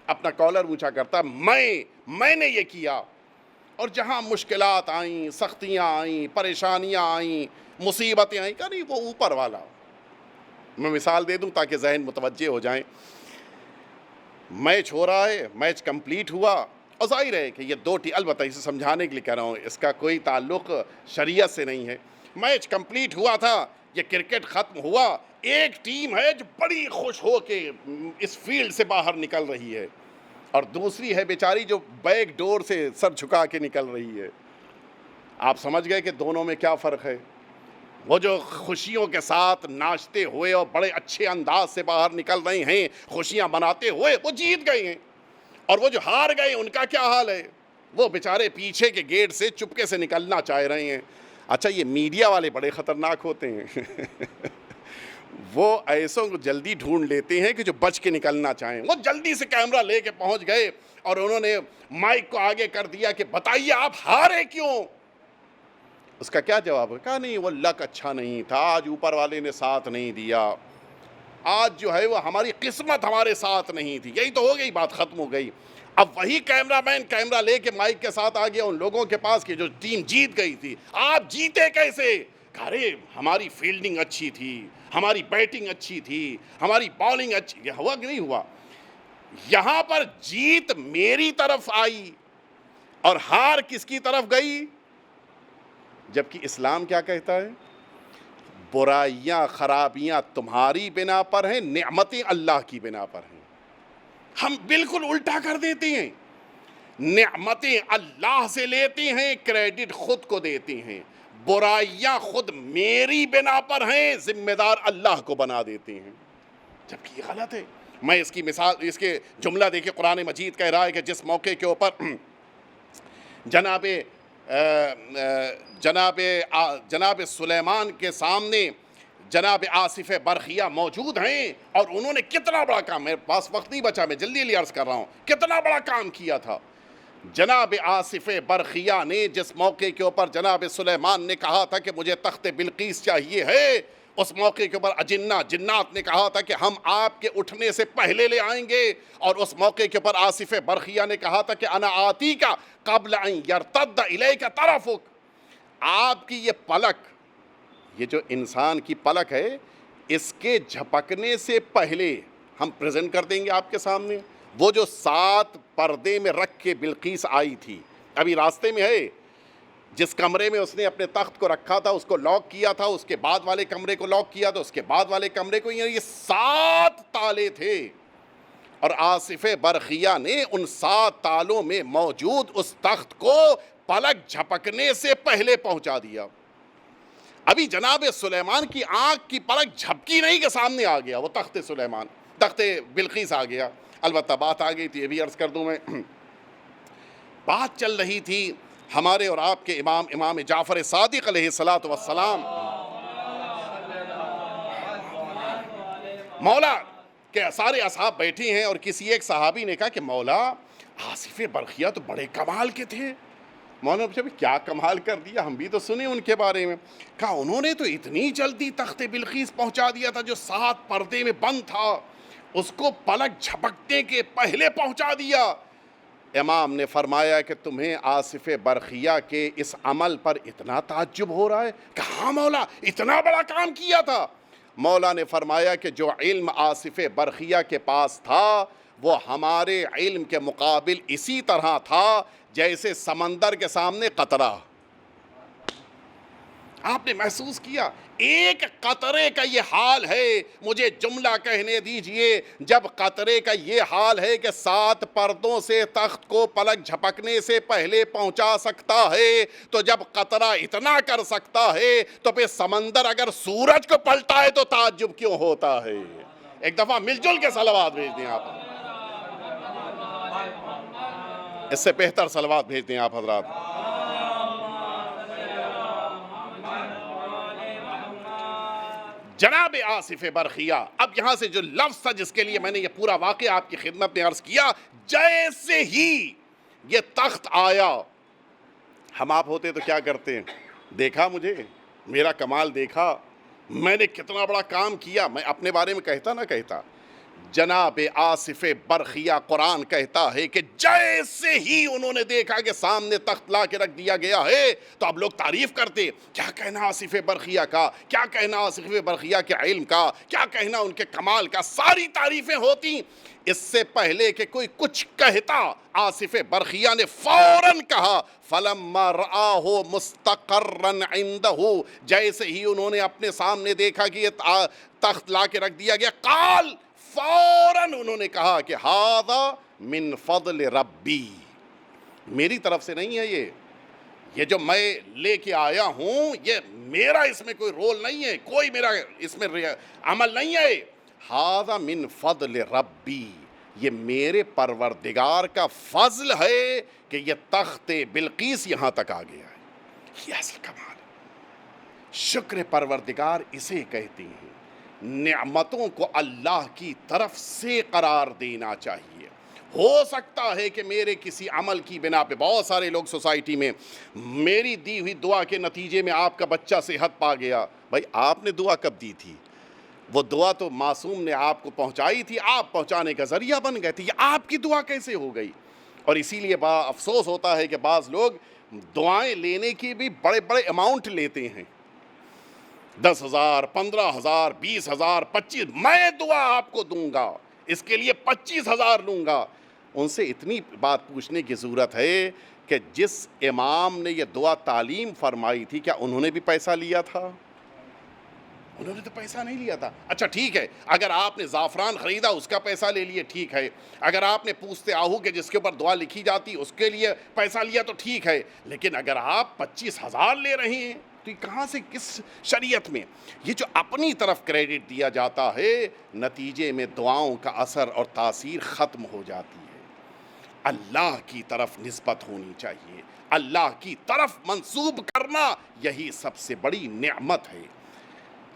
اپنا کالر اونچا کرتا میں نے یہ کیا. اور جہاں مشکلات آئیں، سختیاں آئیں، پریشانیاں آئیں، مصیبتیں آئیں، کہ نہیں وہ اوپر والا. میں مثال دے دوں تاکہ ذہن متوجہ ہو جائیں. میچ ہو رہا ہے، میچ کمپلیٹ ہوا، اور ظاہر ہے کہ یہ البتہ اسے سمجھانے کے لیے کہہ رہا ہوں، اس کا کوئی تعلق شریعت سے نہیں ہے. میچ کمپلیٹ ہوا تھا، یہ کرکٹ ختم ہوا، ایک ٹیم ہے جو بڑی خوش ہو کے اس فیلڈ سے باہر نکل رہی ہے، اور دوسری ہے بیچاری جو بیک ڈور سے سر جھکا کے نکل رہی ہے. آپ سمجھ گئے کہ دونوں میں کیا فرق ہے؟ وہ جو خوشیوں کے ساتھ ناچتے ہوئے اور بڑے اچھے انداز سے باہر نکل رہے ہیں، خوشیاں مناتے ہوئے، وہ جیت گئے ہیں. اور وہ جو ہار گئے ان کا کیا حال ہے؟ وہ بیچارے پیچھے کے گیٹ سے چپکے سے نکلنا چاہ رہے ہیں. اچھا، یہ میڈیا والے بڑے خطرناک ہوتے ہیں. وہ ایسوں کو جلدی ڈھونڈ لیتے ہیں کہ جو بچ کے نکلنا چاہیں. وہ جلدی سے کیمرہ لے کے پہنچ گئے اور انہوں نے مائک کو آگے کر دیا کہ بتائیے آپ ہارے کیوں؟ اس کا کیا جواب ہے؟ کہا نہیں، وہ لک اچھا نہیں تھا، آج اوپر والے نے ساتھ نہیں دیا، آج جو ہے وہ ہماری قسمت ہمارے ساتھ نہیں تھی. یہی تو ہو گئی، بات ختم ہو گئی. اب وہی کیمرہ مین کیمرہ لے کے مائک کے ساتھ آ گیا ان لوگوں کے پاس کہ جو ٹیم جیت گئی تھی. آپ جیتے کیسے؟ ارے ہماری فیلڈنگ اچھی تھی، ہماری بیٹنگ اچھی تھی، ہماری بالنگ اچھی. یہ ہوا کہ نہیں ہوا؟ یہاں پر جیت میری طرف آئی اور ہار کس کی طرف گئی؟ جبکہ اسلام کیا کہتا ہے؟ برائیاں خرابیاں تمہاری بنا پر ہیں، نعمتیں اللہ کی بنا پر ہیں. ہم بالکل الٹا کر دیتے ہیں. نعمتیں اللہ سے لیتے ہیں، کریڈٹ خود کو دیتے ہیں. برائیاں خود میری بنا پر ہیں، ذمہ دار اللہ کو بنا دیتے ہیں، جبکہ یہ غلط ہے. میں اس کی مثال، اس کے جملہ دیکھیں، قرآن مجید کہہ رہا ہے کہ جس موقع کے اوپر جناب سلیمان کے سامنے جناب آصف برقیہ موجود ہیں، اور انہوں نے کتنا بڑا کام، میرے پاس وقت نہیں بچا، میں جلدی عرض کر رہا ہوں، کتنا بڑا کام کیا تھا. جناب آصف برقیہ نے جس موقع کے اوپر جناب سلیمان نے کہا تھا کہ مجھے تخت بلقیس چاہیے ہے، اس موقع کے اوپر جنات نے کہا تھا کہ ہم آپ کے اٹھنے سے پہلے لے آئیں گے، اور اس موقع کے اوپر آصف برقیہ نے کہا تھا کہ انا آتی کا قبل ان یرتد الیک طرفک. آپ کی یہ پلک، یہ جو انسان کی پلک ہے، اس کے جھپکنے سے پہلے ہم پریزنٹ کر دیں گے آپ کے سامنے. وہ جو 7 پردے میں رکھ کے بلقیس آئی تھی، ابھی راستے میں ہے، جس کمرے میں اس نے اپنے تخت کو رکھا تھا اس کو لاک کیا تھا، اس کے بعد والے کمرے کو لاک کیا تھا، اس کے بعد والے کمرے کو، یہ 7 تالے تھے، اور آصف برقیہ نے ان 7 تالوں میں موجود اس تخت کو پلک جھپکنے سے پہلے پہنچا دیا. ابھی جناب سلیمان کی آنکھ کی پلک جھپکی نہیں کہ سامنے آ گیا وہ تخت بلقیس آ گیا. البتہ بات آ گئی تھی، یہ بھی عرض کر دوں میں، بات چل رہی تھی ہمارے اور آپ کے امام جعفر صادق علیہ الصلاۃ والسلام، مولا کہ سارے اصحاب بیٹھے ہیں، اور کسی ایک صحابی نے کہا کہ مولا آصف برقیہ تو بڑے کمال کے تھے. مولانا نے پوچھا کیا کمال کر دیا؟ ہم بھی تو سنیں ان کے بارے میں. کہا انہوں نے تو اتنی جلدی تخت بلقیس پہنچا دیا تھا جو 7 پردے میں بند تھا، اس کو پلک جھپکنے کے پہلے پہنچا دیا. امام نے فرمایا کہ تمہیں آصف برقیہ کے اس عمل پر اتنا تعجب ہو رہا ہے؟ کہ ہاں مولا، اتنا بڑا کام کیا تھا. مولا نے فرمایا کہ جو علم آصف برقیہ کے پاس تھا وہ ہمارے علم کے مقابل اسی طرح تھا جیسے سمندر کے سامنے قطرہ. آپ نے محسوس کیا ایک قطرے کا یہ حال ہے. مجھے جملہ کہنے دیجئے، جب قطرے کا یہ حال ہے کہ 7 پردوں سے تخت کو پلک جھپکنے سے پہلے پہنچا سکتا ہے، تو جب قطرہ اتنا کر سکتا ہے تو پھر سمندر اگر سورج کو پلٹا ہے تو تعجب کیوں ہوتا ہے؟ ایک دفعہ مل جل کے صلوات بھیج دیں آپ، اس سے بہتر صلوات بھیج دیں آپ حضرات. جناب آصف برقیہ، اب یہاں سے جو لفظ تھا جس کے لیے میں نے یہ پورا واقعہ آپ کی خدمت میں عرض کیا، جیسے ہی یہ تخت آیا، ہم آپ ہوتے تو کیا کرتے ہیں؟ دیکھا مجھے، میرا کمال دیکھا، میں نے کتنا بڑا کام کیا. میں اپنے بارے میں کہتا نہ کہتا، جناب آصف برخیہ قرآن کہتا ہے کہ جیسے ہی انہوں نے دیکھا کہ سامنے تخت لا کے رکھ دیا گیا ہے تو اب لوگ تعریف کرتے، کیا کہنا آصف برخیہ کا، کیا کہنا آصف برخیہ کے علم کا، کیا کہنا ان کے کمال کا، ساری تعریفیں ہوتی۔ اس سے پہلے کہ کوئی کچھ کہتا، آصف برخیہ نے فوراً کہا فَلَمَّا رَآهُ مُسْتَقَرًّا عِنْدَهُ، جیسے ہی انہوں نے اپنے سامنے دیکھا کہ یہ تخت لا کے رکھ دیا گیا، قال، فوراً انہوں نے کہا کہ ھذا من فضل ربی، میری طرف سے نہیں ہے، یہ جو میں لے کے آیا ہوں یہ میرا اس میں کوئی رول نہیں ہے، کوئی میرا اس میں عمل نہیں ہے، ھذا من فضل ربی، یہ میرے پروردگار کا فضل ہے کہ یہ تخت بلقیس یہاں تک آ گیا ہے۔ یہ اصل کمال ہے، شکر پروردگار اسے کہتے ہیں۔ نعمتوں کو اللہ کی طرف سے قرار دینا چاہیے۔ ہو سکتا ہے کہ میرے کسی عمل کی بنا پہ، بہت سارے لوگ سوسائٹی میں میری دی ہوئی دعا کے نتیجے میں آپ کا بچہ صحت پا گیا، بھائی آپ نے دعا کب دی تھی؟ وہ دعا تو معصوم نے آپ کو پہنچائی تھی، آپ پہنچانے کا ذریعہ بن گئے تھے، یہ آپ کی دعا کیسے ہو گئی؟ اور اسی لیے بڑا افسوس ہوتا ہے کہ بعض لوگ دعائیں لینے کی بھی بڑے بڑے اماؤنٹ لیتے ہیں، 10,000 15,000 20,000 25، میں دعا آپ کو دوں گا، اس کے لیے 25,000 لوں گا۔ ان سے اتنی بات پوچھنے کی ضرورت ہے کہ جس امام نے یہ دعا تعلیم فرمائی تھی، کیا انہوں نے بھی پیسہ لیا تھا؟ انہوں نے تو پیسہ نہیں لیا تھا۔ اچھا ٹھیک ہے، اگر آپ نے زعفران خریدا اس کا پیسہ لے لیے، ٹھیک ہے، اگر آپ نے پوستے آہو کے جس کے اوپر دعا لکھی جاتی اس کے لیے پیسہ لیا تو ٹھیک ہے، لیکن اگر آپ 25,000 لے رہے ہیں تو یہ کہاں سے، کس شریعت میں؟ یہ جو اپنی طرف کریڈٹ دیا جاتا ہے، نتیجے میں دعاؤں کا اثر اور تاثیر ختم ہو جاتی ہے۔ اللہ کی طرف نسبت ہونی چاہیے، اللہ کی طرف منسوب کرنا، یہی سب سے بڑی نعمت ہے۔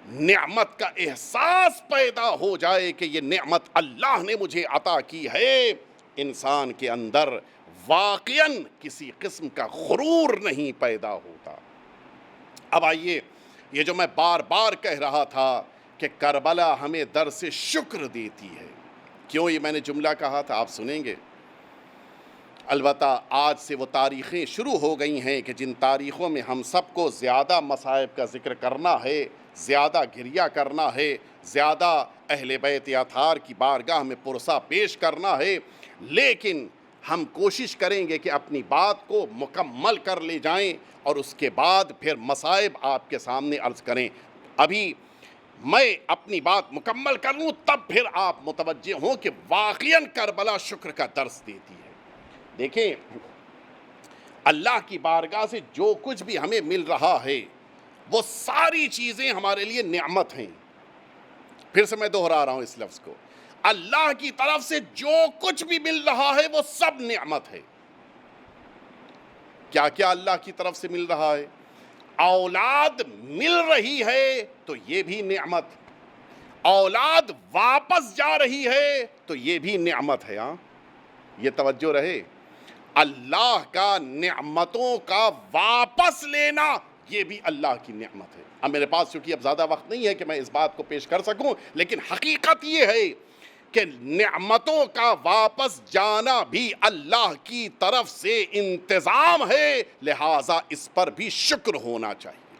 نعمت کا احساس پیدا ہو جائے کہ یہ نعمت اللہ نے مجھے عطا کی ہے، انسان کے اندر واقعاً کسی قسم کا غرور نہیں پیدا ہوتا۔ اب آئیے، یہ جو میں بار بار کہہ رہا تھا کہ کربلا ہمیں درس شکر دیتی ہے، کیوں یہ میں نے جملہ کہا تھا آپ سنیں گے۔ البتہ آج سے وہ تاریخیں شروع ہو گئی ہیں کہ جن تاریخوں میں ہم سب کو زیادہ مصائب کا ذکر کرنا ہے، زیادہ گریہ کرنا ہے، زیادہ اہل بیت اطہار کی بارگاہ میں پرسہ پیش کرنا ہے، لیکن ہم کوشش کریں گے کہ اپنی بات کو مکمل کر لے جائیں اور اس کے بعد پھر مصائب آپ کے سامنے عرض کریں۔ ابھی میں اپنی بات مکمل کر لوں تب پھر آپ متوجہ ہوں کہ واقعاً کربلا شکر کا درس دیتی ہے۔ دیکھیں، اللہ کی بارگاہ سے جو کچھ بھی ہمیں مل رہا ہے وہ ساری چیزیں ہمارے لیے نعمت ہیں۔ پھر سے میں دہرا رہا ہوں اس لفظ کو، اللہ کی طرف سے جو کچھ بھی مل رہا ہے وہ سب نعمت ہے۔ کیا کیا اللہ کی طرف سے مل رہا ہے؟ اولاد مل رہی ہے تو یہ بھی نعمت، اولاد واپس جا رہی ہے تو یہ بھی نعمت ہے۔ ہاں، یہ توجہ رہے، اللہ کا نعمتوں کا واپس لینا یہ بھی اللہ کی نعمت ہے۔ اب میرے پاس چونکہ اب زیادہ وقت نہیں ہے کہ میں اس بات کو پیش کر سکوں، لیکن حقیقت یہ ہے کہ نعمتوں کا واپس جانا بھی اللہ کی طرف سے انتظام ہے، لہٰذا اس پر بھی شکر ہونا چاہیے۔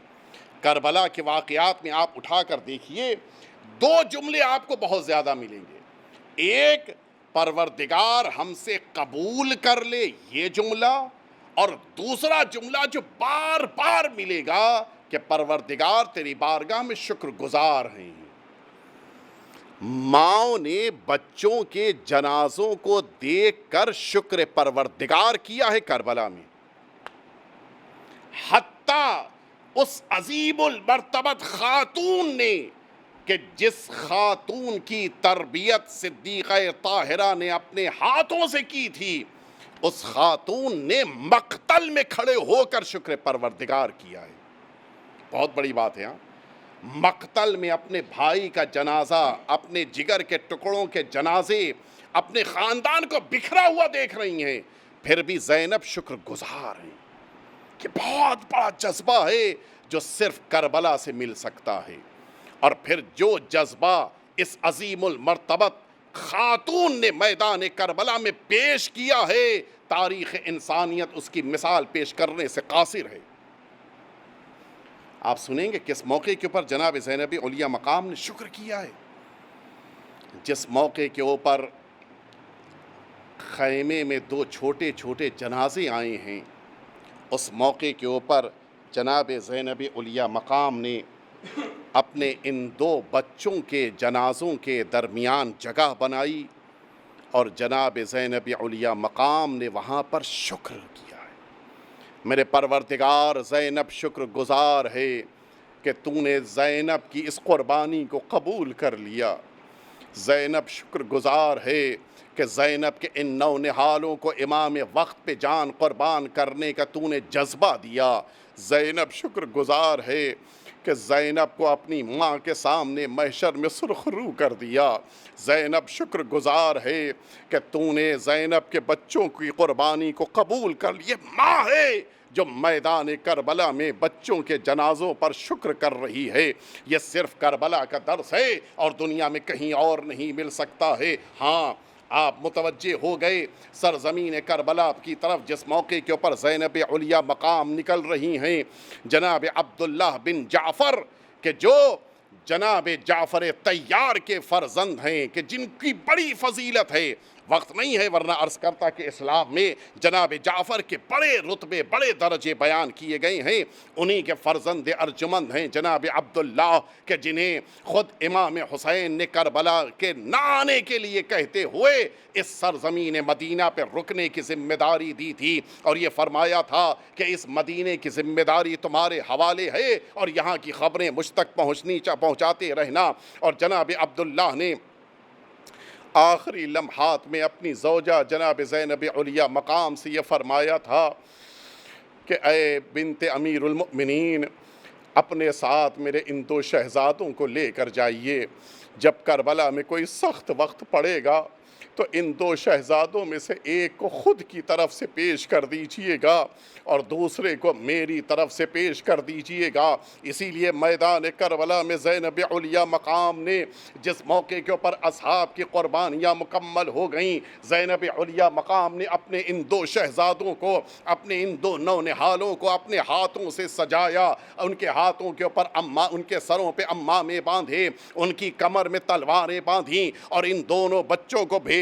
کربلا کے واقعات میں آپ اٹھا کر دیکھیے، دو جملے آپ کو بہت زیادہ ملیں گے۔ ایک، پروردگار ہم سے قبول کر لے، یہ جملہ، اور دوسرا جملہ جو بار بار ملے گا کہ پروردگار تیری بارگاہ میں شکر گزار ہیں۔ ماؤں نے بچوں کے جنازوں کو دیکھ کر شکر پروردگار کیا ہے کربلا میں، حتیٰ اس عظیم المرتبت خاتون نے کہ جس خاتون کی تربیت صدیقہ طاہرہ نے اپنے ہاتھوں سے کی تھی، اس خاتون نے مقتل میں کھڑے ہو کر شکر پروردگار کیا ہے۔ بہت بڑی بات ہے۔ ہاں، مقتل میں اپنے بھائی کا جنازہ، اپنے جگر کے ٹکڑوں کے جنازے، اپنے خاندان کو بکھرا ہوا دیکھ رہی ہیں، پھر بھی زینب شکر گزار ہیں۔ کہ بہت بڑا جذبہ ہے جو صرف کربلا سے مل سکتا ہے۔ اور پھر جو جذبہ اس عظیم المرتبت خاتون نے میدان کربلا میں پیش کیا ہے، تاریخ انسانیت اس کی مثال پیش کرنے سے قاصر ہے۔ آپ سنیں گے کس موقع کے اوپر جناب زینب علیہ مقام نے شکر کیا ہے۔ جس موقع کے اوپر خیمے میں 2 چھوٹے چھوٹے جنازے آئے ہیں، اس موقع کے اوپر جناب زینب علیہ مقام نے اپنے ان 2 بچوں کے جنازوں کے درمیان جگہ بنائی، اور جناب زینب علیہ مقام نے وہاں پر شکر کیا ہے۔ میرے پروردگار، زینب شکر گزار ہے کہ تو نے زینب کی اس قربانی کو قبول کر لیا۔ زینب شکر گزار ہے کہ زینب کے ان نونہالوں کو امام وقت پہ جان قربان کرنے کا تو نے جذبہ دیا۔ زینب شکر گزار ہے کہ زینب کو اپنی ماں کے سامنے محشر میں سرخ رو کر دیا۔ زینب شکر گزار ہے کہ تو نے زینب کے بچوں کی قربانی کو قبول کر لیا۔ ماں ہے جو میدان کربلا میں بچوں کے جنازوں پر شکر کر رہی ہے۔ یہ صرف کربلا کا درس ہے اور دنیا میں کہیں اور نہیں مل سکتا ہے۔ ہاں، آپ متوجہ ہو گئے سرزمین کربلا کی طرف، جس موقع کے اوپر زینب علیہ مقام نکل رہی ہیں، جناب عبداللہ بن جعفر کہ جو جناب جعفر طیار کے فرزند ہیں، کہ جن کی بڑی فضیلت ہے۔ وقت نہیں ہے ورنہ عرض کرتا کہ اسلام میں جناب جعفر کے بڑے رتبے، بڑے درجے بیان کیے گئے ہیں۔ انہی کے فرزند ارجمند ہیں جناب عبداللہ، کہ جنہیں خود امام حسین نے کربلا کے نہ آنے کے لیے کہتے ہوئے اس سرزمین مدینہ پہ رکنے کی ذمہ داری دی تھی، اور یہ فرمایا تھا کہ اس مدینے کی ذمہ داری تمہارے حوالے ہے اور یہاں کی خبریں مجھ تک پہنچاتے رہنا۔ اور جناب عبداللہ نے آخری لمحات میں اپنی زوجہ جناب زینب علیہ مقام سے یہ فرمایا تھا کہ اے بنت امیر المؤمنین، اپنے ساتھ میرے ان 2 شہزادوں کو لے کر جائیے۔ جب کربلا میں کوئی سخت وقت پڑے گا تو ان 2 شہزادوں میں سے ایک کو خود کی طرف سے پیش کر دیجئے گا اور دوسرے کو میری طرف سے پیش کر دیجئے گا۔ اسی لیے میدان کربلا میں زینب علیہ مقام نے جس موقع کے اوپر اصحاب کی قربانیاں مکمل ہو گئیں، زینب علیہ مقام نے اپنے ان 2 شہزادوں کو، اپنے ان 2 نونہالوں کو اپنے ہاتھوں سے سجایا، ان کے ہاتھوں کے اوپر ان کے سروں پہ امامے باندھے، ان کی کمر میں تلواریں باندھیں، اور ان دونوں بچوں کو بھیجا،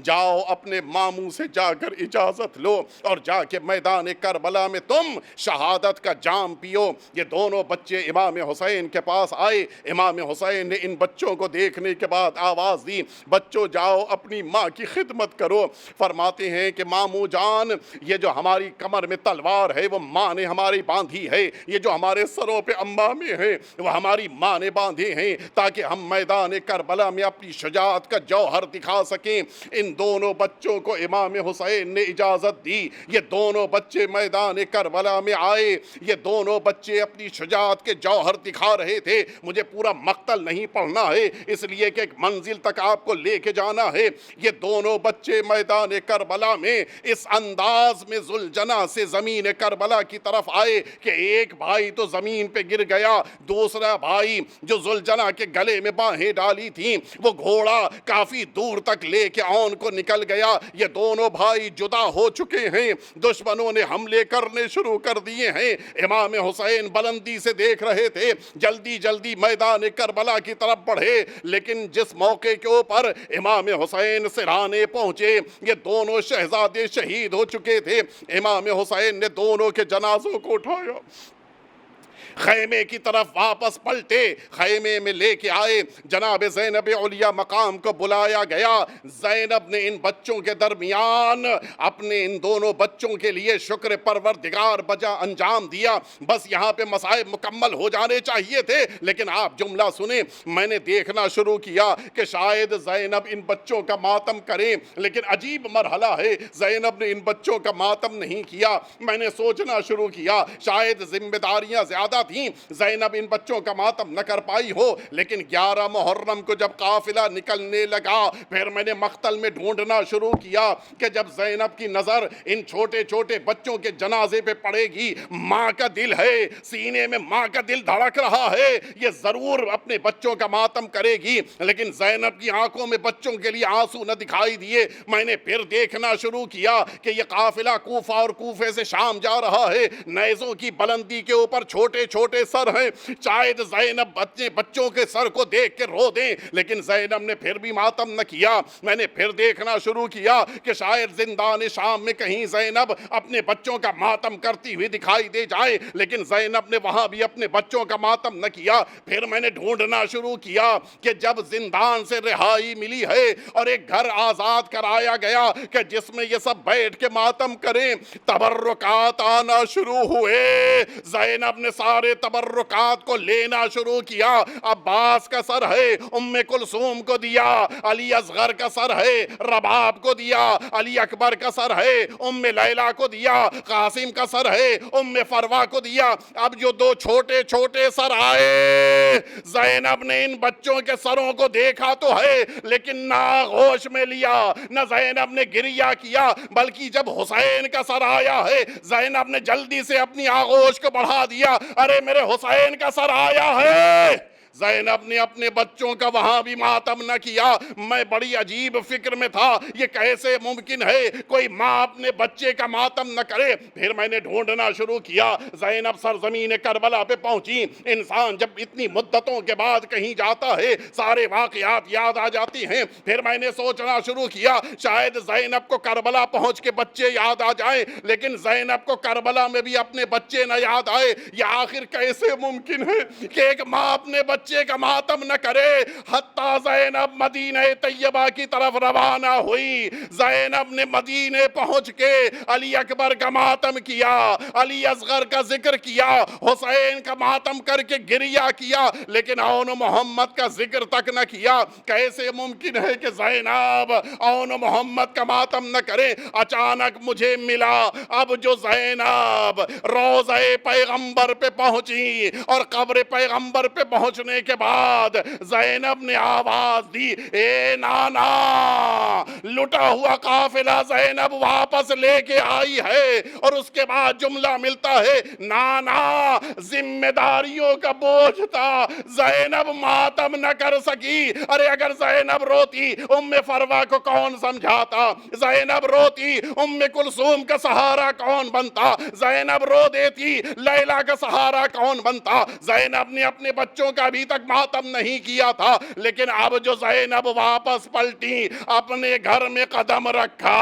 جاؤ اپنے ماموں سے جا کر اجازت لو اور جا کے میدان کربلا میں تم شہادت کا جام پیو۔ یہ دونوں بچے امام حسین کے پاس آئے۔ امام حسین نے ان بچوں کو دیکھنے کے بعد آواز دی، بچوں جاؤ اپنی ماں کی خدمت کرو۔ فرماتے ہیں کہ ماموں جان، یہ جو ہماری کمر میں تلوار ہے وہ ماں نے ہماری باندھی ہے، یہ جو ہمارے سروں پہ امامے ہیں وہ ہماری ماں نے باندھے ہیں، تاکہ ہم میدان کربلا میں اپنی شجاعت کا جوہر دکھا سکیں۔ ان دونوں بچوں کو امام حسین نے اجازت دی۔ یہ دونوں بچے میدان کربلا میں آئے، یہ دونوں بچے اپنی شجاعت کے جوہر دکھا رہے تھے۔ مجھے پورا مقتل نہیں پڑھنا ہے، اس لیے کہ ایک منزل تک آپ کو لے کے جانا ہے۔ یہ دونوں بچے میدان کربلا میں اس انداز میں ذوالجناح سے زمین کربلا کی طرف آئے کہ ایک بھائی تو زمین پہ گر گیا، دوسرا بھائی جو ذوالجناح کے گلے میں باہیں ڈالی تھیں وہ گھوڑا کافی دور تک لے کے اون کو نکل گیا۔ یہ دونوں بھائی جدا ہو چکے ہیں، دشمنوں نے حملے کرنے شروع کر دیے ہیں۔ امام حسین بلندی سے دیکھ رہے تھے، جلدی جلدی میدان کربلا کی طرف بڑھے، لیکن جس موقع کے اوپر امام حسین سرانے پہنچے، یہ دونوں شہزادے شہید ہو چکے تھے۔ امام حسین نے دونوں کے جنازوں کو اٹھایا، خیمے کی طرف واپس پلٹے، خیمے میں لے کے آئے، جناب زینب علیہ مقام کو بلایا گیا۔ زینب نے ان بچوں کے درمیان اپنے ان دونوں بچوں کے لیے شکر پروردگار بجا انجام دیا۔ بس یہاں پہ مصائب مکمل ہو جانے چاہیے تھے، لیکن آپ جملہ سنیں، میں نے دیکھنا شروع کیا کہ شاید زینب ان بچوں کا ماتم کریں، لیکن عجیب مرحلہ ہے، زینب نے ان بچوں کا ماتم نہیں کیا۔ میں نے سوچنا شروع کیا شاید ذمہ داریاں زیادہ زیادہ تھیں، زینب ان بچوں کا ماتم نہ کر پائی ہو، لیکن 11 محرم کو جب قافلہ نکلنے لگا پھر میں نے مقتل میں ڈھونڈنا شروع کیا کہ جب زینب کی نظر ان چھوٹے چھوٹے بچوں کے جنازے پہ پڑے گی، ماں کا دل ہے، سینے میں ماں کا دل دھڑک رہا ہے، یہ ضرور اپنے بچوں کا ماتم کرے گی، لیکن زینب کی آنکھوں میں بچوں کے لیے آنسو نہ دکھائی دیے۔ میں نے پھر دیکھنا شروع کیا کہ یہ قافلہ کوفہ اور کوفے سے شام جا رہا ہے، نیزوں کی بلندی کے اوپر چھوٹے چھوٹے سر ہیں، شاید زینب بچوں کے سر کو دیکھ کے رو دیں، لیکن زینب نے پھر بھی ماتم نہ کیا۔ میں نے پھر دیکھنا شروع کیا کہ شاید زندان شام میں کہیں زینب اپنے بچوں کا ماتم کرتی ہوئی دکھائی دے جائے، لیکن زینب نے وہاں بھی اپنے بچوں کا ماتم نہ کیا۔ پھر میں نے ڈھونڈنا شروع کیا کہ جب زندان سے رہائی ملی ہے اور ایک گھر آزاد کرایا گیا کہ جس میں یہ سب بیٹھ کے ماتم کریں، تبرکات آنا شروع ہوئے۔ زینب نے سارے تبرکات کو لینا شروع کیا۔ عباس کا سر ہے، ام کلثوم کو دیا، علی اصغر کا سر ہے، رباب کو دیا، علی اکبر کا سر ہے، ام لیلہ کو دیا، قاسم کا سر ہے، ام فروا کو دیا۔ اب جو دو چھوٹے چھوٹے سر آئے، زینب نے ان بچوں کے سروں کو دیکھا تو ہے لیکن نہ آغوش میں لیا، نہ زینب نے گریہ کیا، بلکہ جب حسین کا سر آیا ہے زینب نے جلدی سے اپنی آغوش کو بڑھا دیا، ارے میرے حسین کا سر آیا ہے۔ زینب نے اپنے بچوں کا وہاں بھی ماتم نہ کیا۔ میں بڑی عجیب فکر میں تھا، یہ کیسے ممکن ہے کوئی ماں اپنے بچے کا ماتم نہ کرے۔ پھر میں نے ڈھونڈنا شروع کیا، زینب سرزمین کربلا پہ پہنچی۔ انسان جب اتنی مدتوں کے بعد کہیں جاتا ہے سارے واقعات یاد آ جاتی ہیں۔ پھر میں نے سوچنا شروع کیا شاید زینب کو کربلا پہنچ کے بچے یاد آ جائیں، لیکن زینب کو کربلا میں بھی اپنے بچے نہ یاد آئے۔ یہ آخر کیسے ممکن ہے کہ ایک ماں اپنے بچے کا ماتم نہ کرے؟ حتیٰ زینب مدینہ طیبہ کی طرف روانہ ہوئی۔ زینب نے مدینے پہنچ کے علی اکبر کا ماتم کیا، علی اصغر کا ذکر کیا، حسین کا ماتم کر کے گریہ کیا، لیکن اون محمد کا ذکر تک نہ کیا۔ کیسے ممکن ہے کہ زینب اون محمد کا ماتم نہ کرے؟ اچانک مجھے ملا اب جو زینب روضہ پیغمبر پہ پہنچی اور قبر پیغمبر پہ پہنچنے کے بعد زینب نے آواز دی، اے نانا، لٹا ہوا قافلہ زینب واپس لے کے آئی ہے، اور اس کے بعد جملہ ملتا ہے، نانا ذمہ داریوں کا بوجھ تھا، زینب ماتم نہ کر سکی۔ ارے اگر زینب روتی ام فروا کو کون سمجھاتا؟ زینب روتی ام کلثوم کا سہارا کون بنتا؟ زینب رو دیتی لیلا کا سہارا کون بنتا؟ زینب نے اپنے بچوں کا ابھی تک ماتم نہیں کیا تھا، لیکن اب جو زینب واپس پلٹی، اپنے گھر میں قدم رکھا،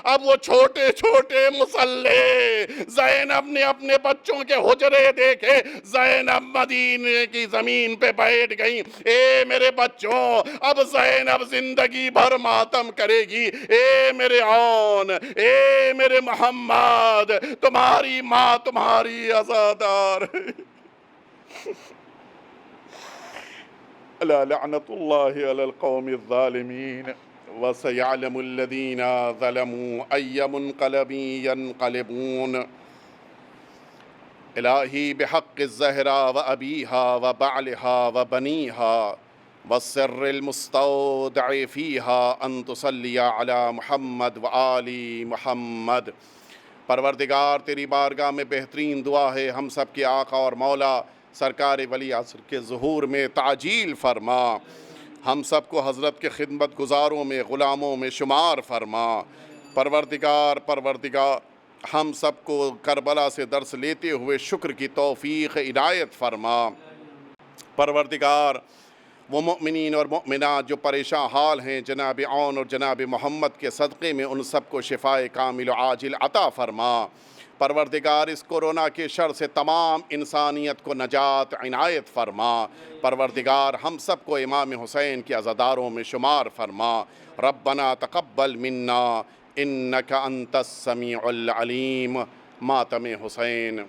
اب وہ چھوٹے چھوٹے مصلے، زینب نے اپنے بچوں کے حجرے دیکھے، زینب مدینے کی زمین پہ بیٹھ گئی۔ اے میرے بچوں، اب زینب زندگی بھر ماتم کرے گی۔ اے میرے اون، اے میرے محمد، تمہاری ماں تمہاری عزادار ہے۔ لعنت اللہ علی القوم الظالمین وسیعلم الذین ظلموا ای منقلب ینقلبون۔ الہی بحق الزہرا و ابیہا و بعلہا و بنیہا والسر المستودع فیہا ان تصلی علی محمد و آل محمد۔ پروردگار تیری بارگاہ میں بہترین دعا ہے، ہم سب کے آقا اور مولا سرکار ولی عصر کے ظہور میں تعجیل فرما، ہم سب کو حضرت کے خدمت گزاروں میں غلاموں میں شمار فرما۔ پروردگار ہم سب کو کربلا سے درس لیتے ہوئے شکر کی توفیق عنایت فرما۔ پروردگار وہ مؤمنین اور مؤمنات جو پریشان حال ہیں جناب اون اور جناب محمد کے صدقے میں ان سب کو شفائے کامل و عاجل عطا فرما۔ پروردگار اس کورونا کے شر سے تمام انسانیت کو نجات عنایت فرما۔ پروردگار ہم سب کو امام حسین کے عزاداروں میں شمار فرما۔ ربنا تقبل منا انک انت السمیع العلیم۔ ماتم حسین۔